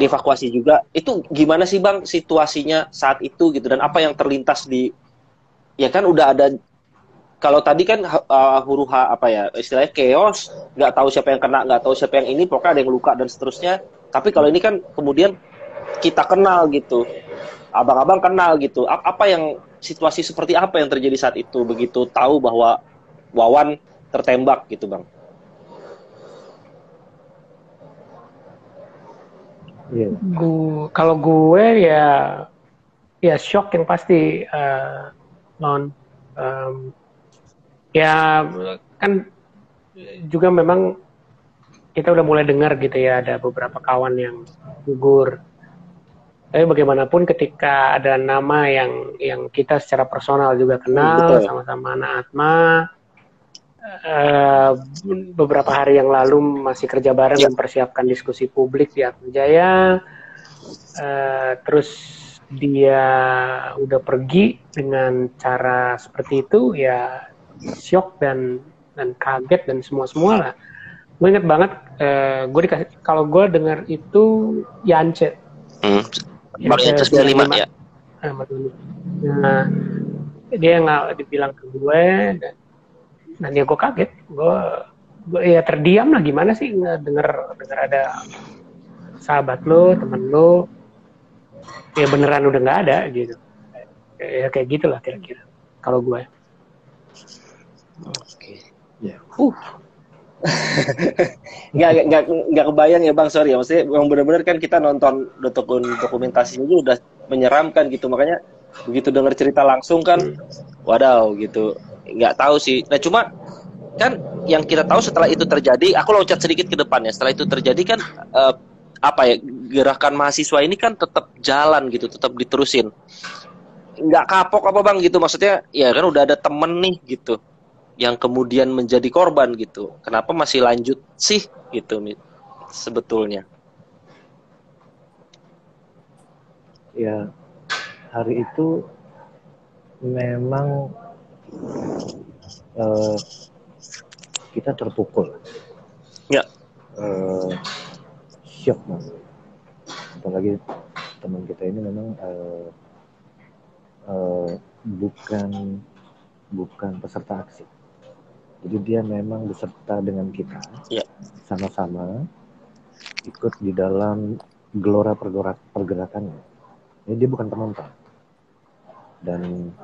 dievakuasi juga. Itu gimana sih Bang situasinya saat itu gitu, dan apa yang terlintas ya kan udah ada, kalau tadi kan istilahnya chaos, nggak tahu siapa yang kena, nggak tahu siapa yang ini, pokoknya ada yang luka dan seterusnya. Tapi kalau ini kan kemudian kita kenal gitu, abang-abang kenal gitu. Situasi seperti apa yang terjadi saat itu begitu tahu bahwa Wawan tertembak gitu Bang? Kalau gue ya shock yang pasti, ya kan juga memang kita udah mulai dengar gitu ya ada beberapa kawan yang gugur. Tapi bagaimanapun ketika ada nama yang kita secara personal juga kenal, sama-sama anak Atma, beberapa hari yang lalu masih kerja bareng mempersiapkan diskusi publik di Atma Jaya, terus dia udah pergi dengan cara seperti itu, ya shock dan kaget dan semua lah. Gue inget banget, kalau gue dengar itu Yance. Bang Yance 95 ya. Nah, dia nggak dibilang ke gue, dan ya gue kaget, gue ya terdiam lah, gimana sih denger ada sahabat lo, temen lo, ya beneran udah nggak ada gitu. Ya kayak gitulah kira-kira kalau gue. Oke. Ya. Nggak kebayang ya Bang, sorry ya. Maksudnya yang benar-benar kan kita nonton dokumentasinya itu udah menyeramkan gitu. Makanya begitu dengar cerita langsung kan, wadaw gitu. Nggak tahu sih. Nah cuma kan yang kita tahu setelah itu terjadi, aku loncat sedikit ke depannya. Setelah itu terjadi kan apa ya, gerakan mahasiswa ini kan tetap jalan gitu, tetap diterusin. Nggak kapok apa Bang gitu, maksudnya ya kan udah ada temen nih gitu yang kemudian menjadi korban gitu. Kenapa masih lanjut sih gitu sebetulnya? Ya, hari itu memang kita terpukul. Ya. Shock banget. Apalagi teman kita ini memang bukan peserta aksi. Jadi dia memang beserta dengan kita, sama-sama ikut di dalam gelora pergerakannya. Jadi dia bukan penonton. Dan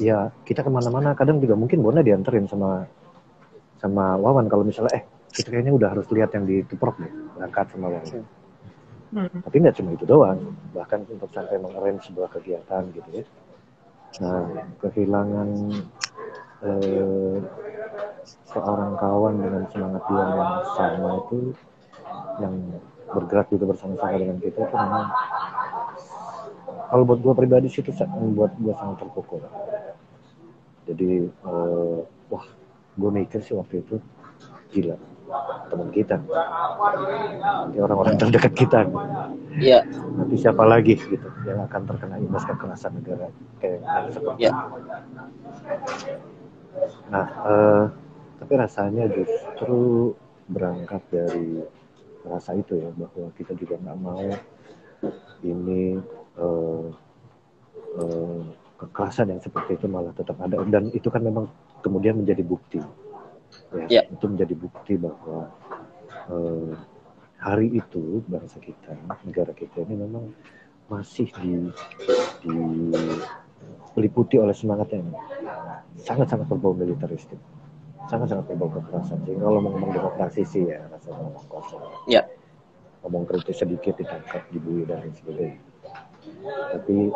ya kita kemana-mana, kadang juga mungkin Bona dianterin sama Wawan kalau misalnya kita kayaknya udah harus lihat yang di Tuprok nih, berangkat sama Wawan. Tapi nggak cuma itu doang, bahkan untuk sampai mengarrange sebuah kegiatan gitu ya. Nah, kehilangan seorang kawan dengan semangat dia yang sama itu, yang bergerak juga bersama-sama dengan kita, itu memang kalau buat gue pribadi sih itu membuat gue sangat terpukul. Jadi wah, gue mikir sih waktu itu, gila, teman kita, nanti orang-orang terdekat kita, Iya. Nanti siapa lagi gitu yang akan terkena imbas kekerasan negara kayak seperti itu. Nah, tapi rasanya justru berangkat dari rasa itu ya, bahwa kita juga nggak mau ini kekerasan yang seperti itu malah tetap ada, dan itu kan memang kemudian menjadi bukti ya. Itu menjadi bukti bahwa hari itu bangsa kita, negara kita ini memang masih diliputi oleh semangat yang sangat-sangat berbau militeristik, sangat-sangat berbau kekerasan. Jadi kalau ngomong demokrasi sih ya rasanya ngomong kosong. Ngomong kritis sedikit ditangkap, dibully dan lain sebagainya. Tapi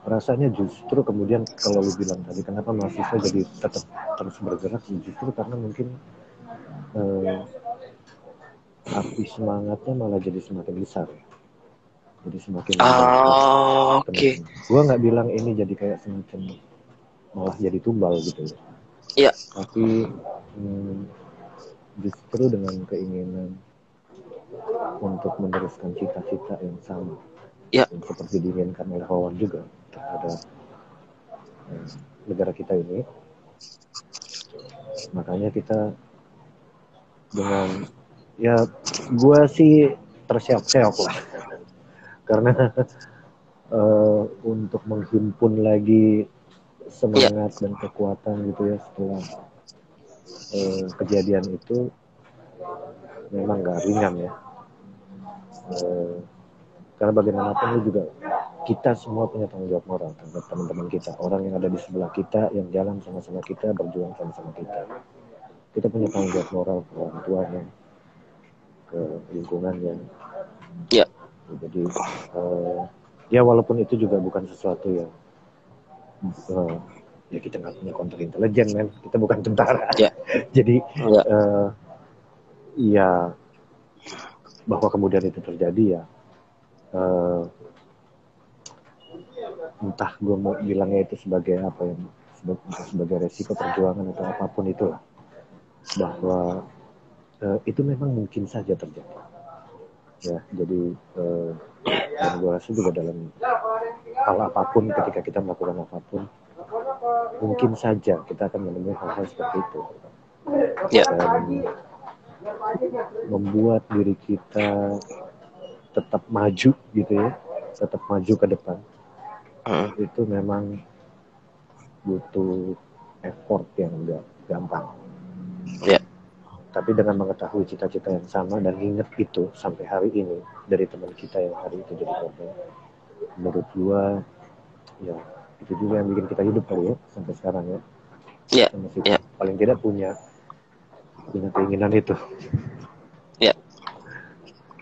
rasanya justru kemudian kalau lu bilang tadi kenapa mahasiswa jadi tetap terus bergerak, justru karena mungkin api semangatnya malah jadi semakin besar. Jadi semakin Oke. Gue nggak bilang ini jadi kayak semacam malah jadi tumbal gitu ya. Iya. Tapi justru dengan keinginan untuk meneruskan cita-cita yang sama, yang seperti diinginkan oleh Wawan juga terhadap negara kita ini, makanya kita dengan gue sih terseok-seok lah karena untuk menghimpun lagi semangat dan kekuatan gitu ya setelah kejadian itu memang nggak ringan ya. Karena bagaimanapun lu juga, kita semua punya tanggung jawab moral terhadap teman-teman kita, orang yang ada di sebelah kita, yang jalan sama-sama kita, berjuang sama-sama kita. Kita punya tanggung jawab moral ke orang tuanya, ke lingkungannya. Iya. Jadi ya walaupun itu juga bukan sesuatu yang ya kita nggak punya counter intelijen, men, kita bukan tentara. Jadi ya bahwa kemudian itu terjadi ya, entah gue mau bilangnya itu sebagai apa ya, sebagai resiko perjuangan atau apapun itulah, bahwa itu memang mungkin saja terjadi ya. Jadi dan gue rasa juga dalam hal apapun, ketika kita melakukan apapun, mungkin saja kita akan menemui hal-hal seperti itu dan membuat diri kita tetap maju gitu ya, tetap maju ke depan, itu memang butuh effort yang enggak gampang. Ya. Tapi dengan mengetahui cita-cita yang sama dan ingat itu sampai hari ini dari teman kita yang hari itu jadi korban, menurut gua ya itu juga yang bikin kita hidup kali ya sampai sekarang ya. Iya. Masih Ya. paling tidak punya keinginan itu. Ya.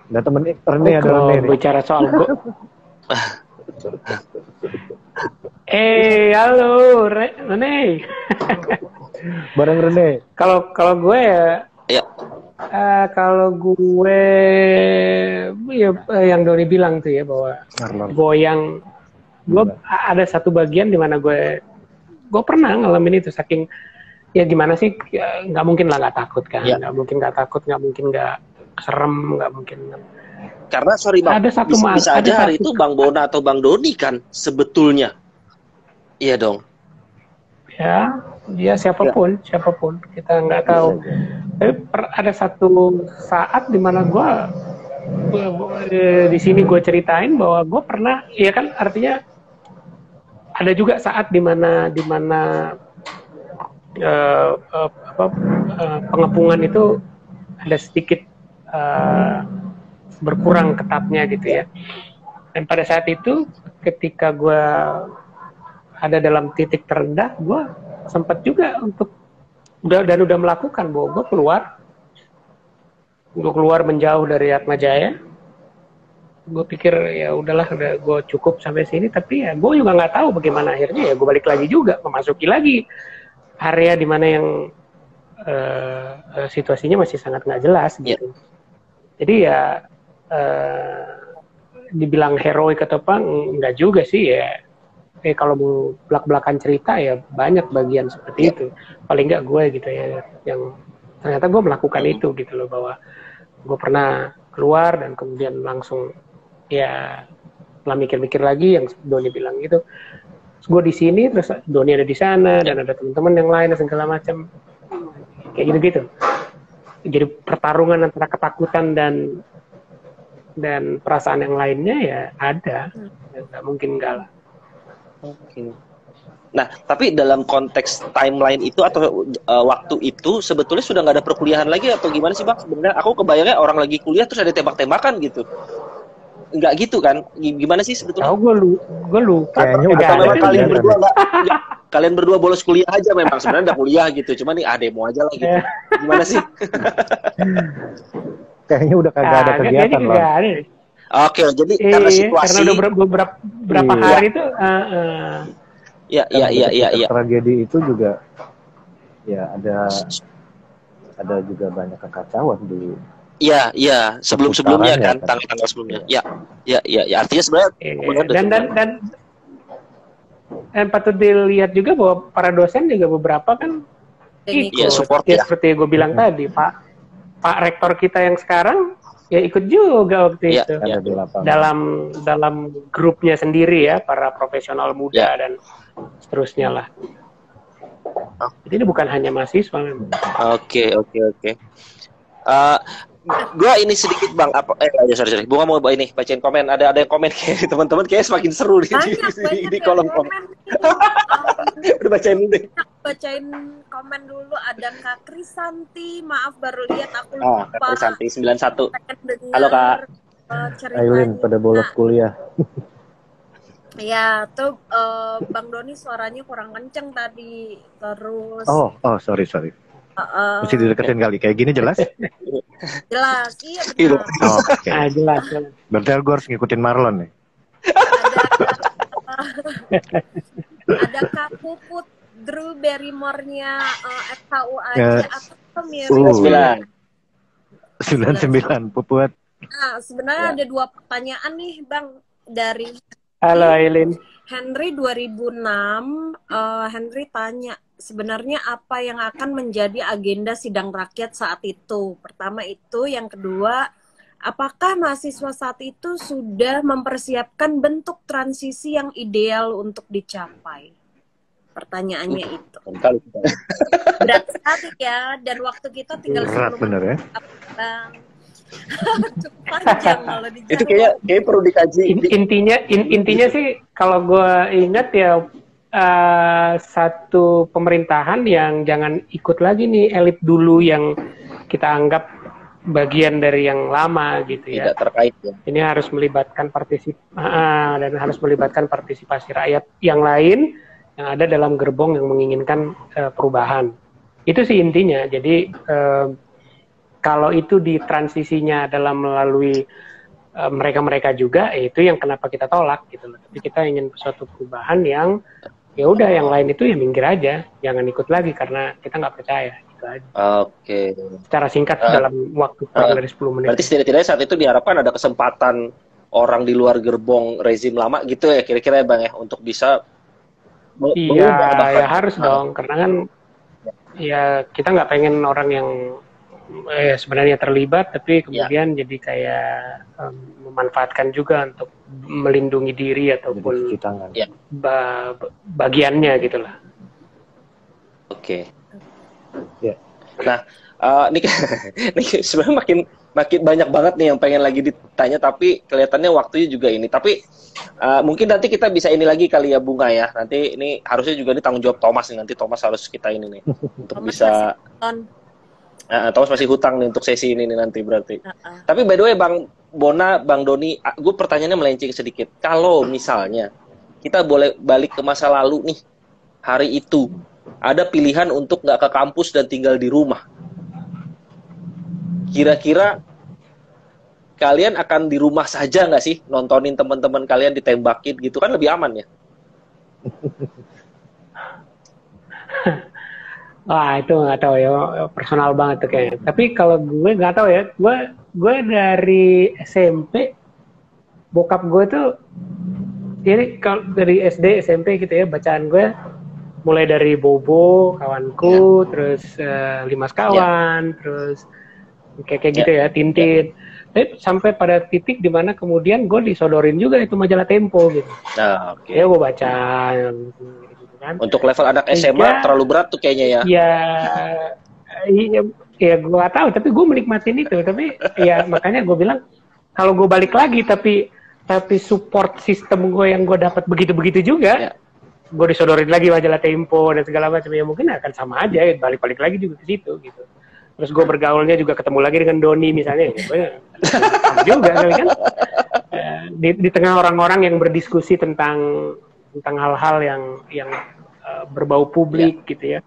Nah temen Rene ada Kalau Rene nih. bicara soal halo Rene. Bareng Rene. Kalau gue ya, Ya. kalau gue ya, yang Doni bilang tuh ya bahwa Marlon. goyang, gue ada satu bagian di mana gue pernah ngalamin itu, saking ya gimana sih, ya, nggak mungkin lah nggak takut kan, Ya. nggak mungkin nggak takut, nggak mungkin nggak serem, nggak mungkin. Karena sorry Bang, Ada satu bisa ada aja hari satu- itu Bang Bona atau Bang Doni kan sebetulnya. Iya dong. Ya, dia siapapun kita nggak tahu. Tapi ada satu saat di mana gue di sini gue ceritain bahwa gue pernah, ya kan, artinya ada juga saat di mana pengepungan itu ada sedikit berkurang ketatnya gitu ya. Dan pada saat itu ketika gue ada dalam titik terendah, gue sempat juga untuk udah melakukan bahwa gue keluar menjauh dari Atma Jaya. Gue pikir ya udahlah, udah gue cukup sampai sini, tapi ya gue juga nggak tahu bagaimana akhirnya, ya gue balik lagi juga memasuki lagi area di mana yang situasinya masih sangat nggak jelas gitu. Jadi ya dibilang heroik atau apa enggak juga sih ya. Kalau mau belak-belakan cerita ya banyak bagian seperti itu. Paling nggak gue gitu ya, yang ternyata gue melakukan itu gitu loh, bahwa gue pernah keluar dan kemudian langsung ya setelah mikir-mikir lagi yang Doni bilang gitu, gue di sini terus Doni ada di sana dan ada teman-teman yang lain dan segala macam kayak gitu-gitu. Jadi pertarungan antara ketakutan dan perasaan yang lainnya ya ada, nggak mungkin enggak lah. Oke. Nah, tapi dalam konteks timeline itu atau waktu itu sebetulnya sudah nggak ada perkuliahan lagi atau gimana sih Bang? Sebenarnya aku kebayangnya orang lagi kuliah terus ada tembak-tembakan gitu. Nggak gitu kan? Gimana sih sebetulnya? Tahu gue lupa. Kayaknya udah Atau memang ada kalian kegiatan berdua nggak? Kalian berdua bolos kuliah aja memang sebenarnya udah kuliah gitu. Cuma nih demo aja lah gitu. Gimana sih? Kayaknya udah kagak ada kegiatan loh. Oke, jadi karena situasi. Karena udah beberapa hari itu. Iya. Tragedi itu juga ya ada juga banyak kekacauan dulu. Iya, sebelumnya kan, tanggal sebelumnya. Ya, artinya sebenarnya dan patut dilihat juga bahwa para dosen juga beberapa kan support ya, ya. seperti gue bilang tadi, Pak Rektor kita yang sekarang ya ikut juga waktu itu dalam grupnya sendiri ya, para profesional muda dan seterusnya lah. Jadi ini bukan hanya mahasiswa memang. Oke. Gua ini sedikit Bang, sorry. Gua mau ini bacain komen. Ada yang komen kayak teman-teman kayak semakin seru di kolom komen. Udah bacain dulu deh. Bacain komen dulu. Ada Kak Krisanti, maaf baru lihat aku lupa. Kak Krisanti 91. Halo Kak. Aileen pada bolos kuliah. Ya, tuh Bang Doni suaranya kurang kenceng tadi. Terus Oh, sorry. Mesti dideketin kali. Kayak gini jelas? Jelas, iya benar. Oke. Jelas. Berarti gue harus ngikutin Marlon nih. Ada Kak Puput Drew Barrymore-nya FKUAJ atau mirip 99 Puput. Nah, sebenarnya ada dua pertanyaan nih Bang dari Halo Aileen. Henry 2006. Henry tanya, sebenarnya apa yang akan menjadi agenda sidang rakyat saat itu? Pertama itu, yang kedua, apakah mahasiswa saat itu sudah mempersiapkan bentuk transisi yang ideal untuk dicapai? Pertanyaannya itu. Berat sekali ya, dan waktu kita tinggal 10 bener ya. Bang. Cukup panjang kalau di Itu jargon. kayak perlu dikaji. Intinya sih kalau gue ingat ya satu pemerintahan yang jangan ikut lagi nih elit dulu yang kita anggap bagian dari yang lama gitu ya. Tidak terkait ya. Ini harus melibatkan dan harus melibatkan partisipasi rakyat yang lain yang ada dalam gerbong yang menginginkan perubahan. Itu sih intinya. Jadi kalau itu di transisinya dalam melalui mereka-mereka juga, itu yang kenapa kita tolak gitu loh. Tapi kita ingin suatu perubahan yang ya udah yang lain itu ya minggir aja, jangan ikut lagi karena kita nggak percaya. Gitu aja. Oke. Secara singkat dalam waktu kurang dari 10 menit. Berarti setidaknya saat itu diharapkan ada kesempatan orang di luar gerbong rezim lama gitu ya kira-kira ya Bang ya untuk bisa mengubah ya harus dong karena kan ya kita nggak pengen orang yang sebenarnya terlibat tapi kemudian jadi kayak memanfaatkan juga untuk melindungi diri ataupun bagiannya gitulah. Oke. Ya. Nah, ini sebenarnya makin banyak banget nih yang pengen lagi ditanya tapi kelihatannya waktunya juga ini. Tapi mungkin nanti kita bisa ini lagi kali ya Bunga ya. Nanti ini harusnya juga ini tanggung jawab Thomas nih. Nanti Thomas harus kita ini nih untuk Thomas bisa. Thomas masih hutang nih untuk sesi ini nih nanti berarti. Tapi by the way Bang Bona, Bang Doni, gue pertanyaannya melenceng sedikit. Kalau misalnya kita boleh balik ke masa lalu nih, hari itu ada pilihan untuk nggak ke kampus dan tinggal di rumah. Kira-kira kalian akan di rumah saja nggak sih nontonin teman-teman kalian ditembakin gitu kan lebih aman ya? Wah itu nggak tahu ya, personal banget tuh kayaknya. Tapi kalau gue nggak tahu ya, gue dari SMP bokap gue tuh, jadi kalau dari SD SMP gitu ya bacaan gue mulai dari Bobo kawanku, terus Lima Sekawan, terus kayak gitu ya Tintin. Tapi sampai pada titik dimana kemudian gue disodorin juga itu majalah Tempo gitu. Nah, ya gue baca. Kan. Untuk level anak SMA terlalu berat tuh kayaknya ya. Ya gue gak tahu, tapi gue menikmatin itu. Tapi ya makanya gue bilang kalau gue balik lagi, tapi support sistem gue yang gue dapat begitu-begitu juga, gue disodorin lagi majalah Tempo dan segala macam ya mungkin akan sama aja, balik-balik lagi juga ke situ gitu. Terus gue bergaulnya juga ketemu lagi dengan Doni misalnya, ya gue sama juga kali kan. Di tengah orang-orang yang berdiskusi tentang hal-hal yang berbau publik gitu ya,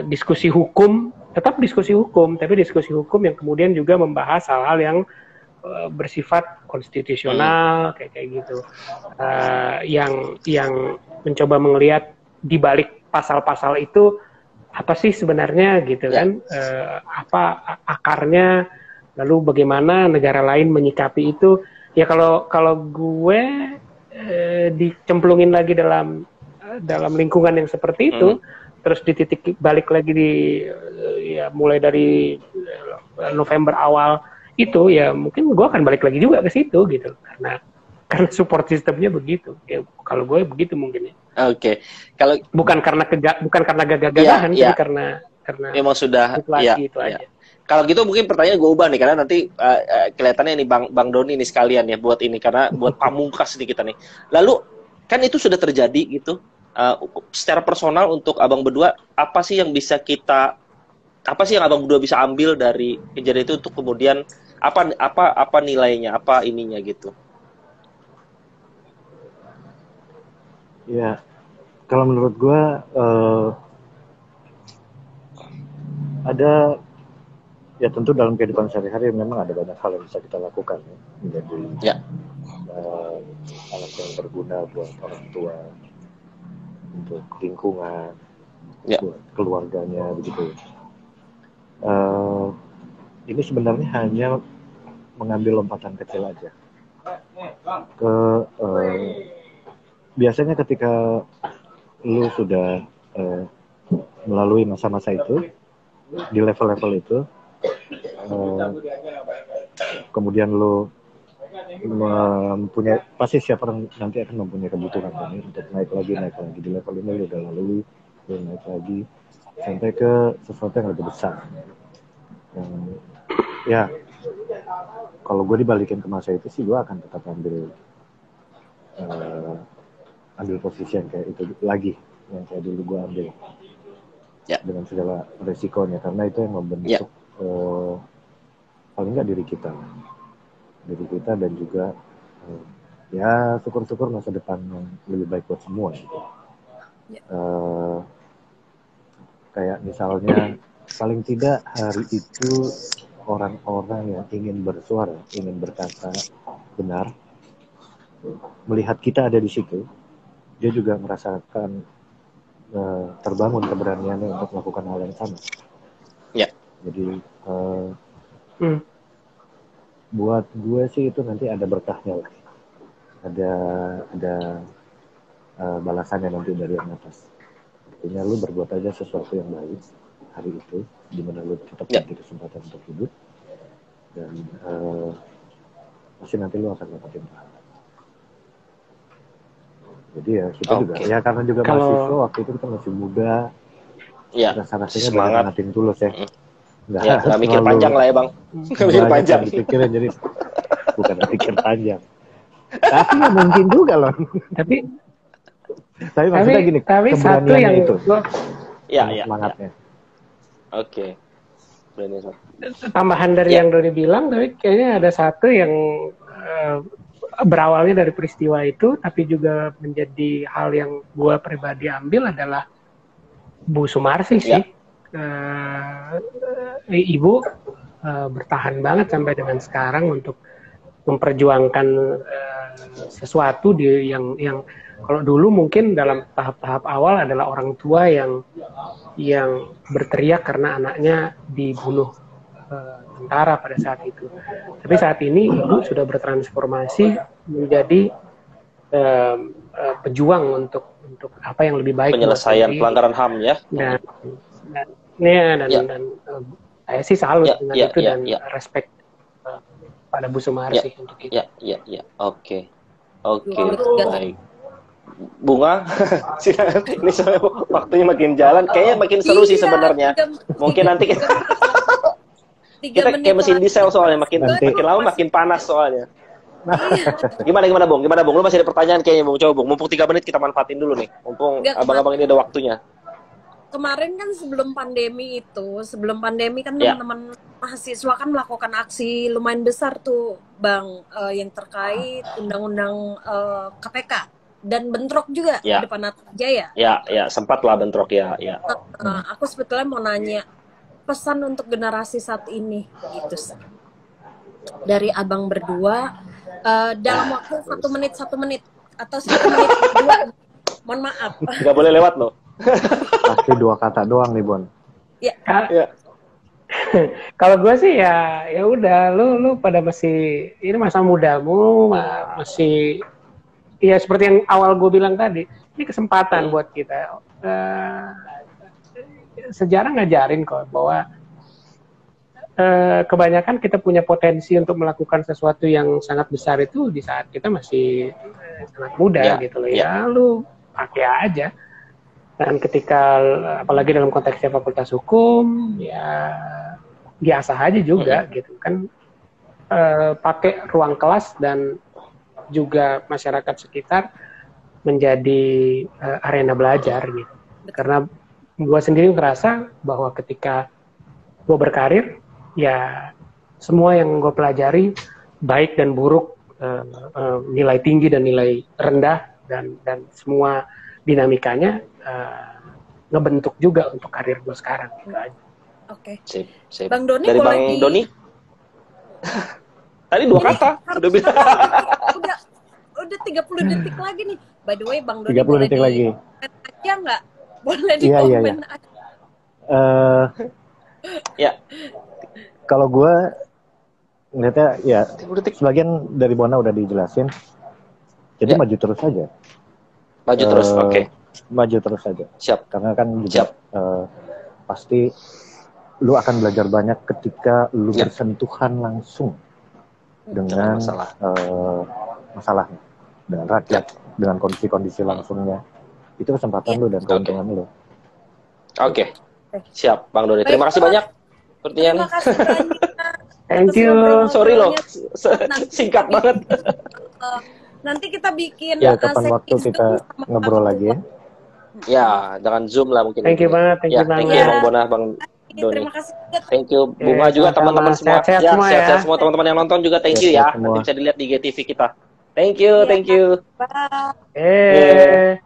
diskusi hukum, tetap diskusi hukum, tapi diskusi hukum yang kemudian juga membahas hal-hal yang bersifat konstitusional kayak gitu, yang mencoba melihat di balik pasal-pasal itu apa sih sebenarnya gitu kan, apa akarnya, lalu bagaimana negara lain menyikapi itu. Ya kalau gue dicemplungin lagi dalam lingkungan yang seperti itu, terus dititik balik lagi mulai dari November awal itu, ya mungkin gue akan balik lagi juga ke situ gitu, karena support sistemnya begitu. Ya, kalau gue begitu mungkin ya. Oke. Kalau bukan karena gagah-gagahan, tapi karena memang sudah itu aja. Kalau gitu mungkin pertanyaan gue ubah nih, karena nanti kelihatannya ini Bang Doni nih sekalian ya buat ini, karena buat pamungkas nih kita nih. Lalu kan itu sudah terjadi gitu. Secara personal untuk abang berdua, apa sih yang abang berdua bisa ambil dari kejadian itu untuk kemudian apa nilainya, apa ininya gitu? Ya, kalau menurut gue ada, ya tentu dalam kehidupan sehari-hari memang ada banyak hal yang bisa kita lakukan ya, menjadi anak yang berguna buat orang tua, untuk lingkungan, buat keluarganya begitu. Ini sebenarnya hanya mengambil lompatan kecil aja. Biasanya ketika lu sudah melalui masa-masa itu, di level-level itu, kemudian lu mempunyai, pasti siapa orang nanti akan mempunyai kebutuhan ini untuk naik lagi di level ini. Lu udah lalui, lu naik lagi sampai ke sesuatu yang lebih besar, yang ya kalau gue dibalikin ke masa itu sih gue akan tetap ambil posisi yang kayak itu lagi, yang kayak dulu gue ambil dengan segala resikonya, karena itu yang membentuk paling nggak diri kita dan juga ya syukur-syukur masa depan yang lebih baik buat semua gitu. Kayak misalnya paling tidak hari itu orang-orang yang ingin bersuara, ingin berkata benar, melihat kita ada di situ, dia juga merasakan terbangun keberaniannya untuk melakukan hal yang sama. Jadi buat gue sih itu nanti ada berkahnya lah, ada balasannya nanti dari yang atas. Artinya lu berbuat aja sesuatu yang baik hari itu, di mana lu tetap diberi kesempatan untuk hidup, dan pasti nanti lu akan dapetin pahala. Jadi ya kita juga, ya karena juga mahasiswa waktu itu kita masih muda, rasa-rasanya banget tulus ya. Nggak mikir panjang lah ya bang, nggak mikir panjang. Dipikirin, jadi bukan mikir panjang. Tapi ya mungkin juga loh. Tapi maksudnya gini, tapi satu yang itu, semangatnya. Oke. Tambahan dari yang Doni bilang, tapi kayaknya ada satu yang berawalnya dari peristiwa itu, tapi juga menjadi hal yang gue pribadi ambil adalah Bu Sumarsi sih. Ibu bertahan banget sampai dengan sekarang untuk memperjuangkan sesuatu yang kalau dulu mungkin dalam tahap-tahap awal adalah orang tua yang berteriak karena anaknya dibunuh tentara pada saat itu. Tapi saat ini ibu sudah bertransformasi menjadi pejuang untuk apa yang lebih baik, penyelesaian pelanggaran HAM ya. Dan saya sih salut dengan itu dan respect pada Bu Sumarsi untuk itu. Oke. Baik. Bunga, ini soalnya waktunya makin jalan, kayaknya makin seru sih sebenarnya. Mungkin nanti kita kayak mesin diesel soalnya, makin lama makin panas soalnya. Gimana Bung? Lu masih ada pertanyaan kayaknya Bung? Coba Bung, mumpung 3 menit kita manfaatin dulu nih. Mumpung abang-abang ini ada waktunya. Kemarin kan sebelum pandemi kan teman-teman mahasiswa kan melakukan aksi lumayan besar tuh Bang, yang terkait undang-undang KPK dan bentrok juga di depan Atmajaya. Ya, sempatlah bentrok ya. Aku sebetulnya mau nanya pesan untuk generasi saat ini gitu sih. Dari abang berdua dalam waktu 1 menit atau 1 menit 2. Mohon maaf. Nggak boleh lewat loh. Pasti 2 kata doang nih Bon. Ya. Kalau gue sih ya udah, lu pada masih, ini masa mudamu masih, ya seperti yang awal gue bilang tadi, ini kesempatan buat kita. Sejarah ngajarin kok bahwa kebanyakan kita punya potensi untuk melakukan sesuatu yang sangat besar itu di saat kita masih sangat muda gitu loh. Ya lu pakai aja. Dan ketika, apalagi dalam konteksnya fakultas hukum, ya biasa aja juga gitu kan, pakai ruang kelas dan juga masyarakat sekitar menjadi arena belajar gitu. Karena gue sendiri ngerasa bahwa ketika gue berkarir, ya semua yang gue pelajari, baik dan buruk, nilai tinggi dan nilai rendah, dan semua dinamikanya ngebentuk juga untuk karir gue sekarang gitu aja. Oke. Sip. Bang Doni dari boleh Bang Doni? Tadi 2 kata. Udah bilang. Udah 30 detik lagi nih. By the way, Bang Doni 30 detik lagi. Aja nggak? Boleh di komen aja. Kalau gue ngeliatnya ya sebagian dari Bona udah dijelasin. Jadi maju terus aja. Maju terus, oke. Maju terus saja. Siap. Karena kan juga pasti lu akan belajar banyak ketika lu bersentuhan langsung dengan masalahnya, dengan rakyat, dengan kondisi-kondisi langsungnya. Itu kesempatan lu dan keuntungan lu. Oke. Siap, Bang Doni. Terima kasih banyak. Terima kasih banyak. Thank you. Sorry loh, Nanti singkat kita banget. nanti kita bikin Ya, kapan waktu sesi kita Zoom sama ngobrol Bang lagi ya. Ya, jangan Zoom lah mungkin. Thank you banget, thank Ya, you thank banget. you Bang Bona, Bang Doni. Doni. Terima kasih juga. Thank you Bunga juga, sama-sama. teman-teman semua. Sehat-sehat Ya, semua ya. sehat-sehat semua teman-teman yang nonton juga. Thank you ya. Sehat-sehat semua. Nanti bisa dilihat di IGTV kita. Thank you, Iya. thank you. Bye. Eh.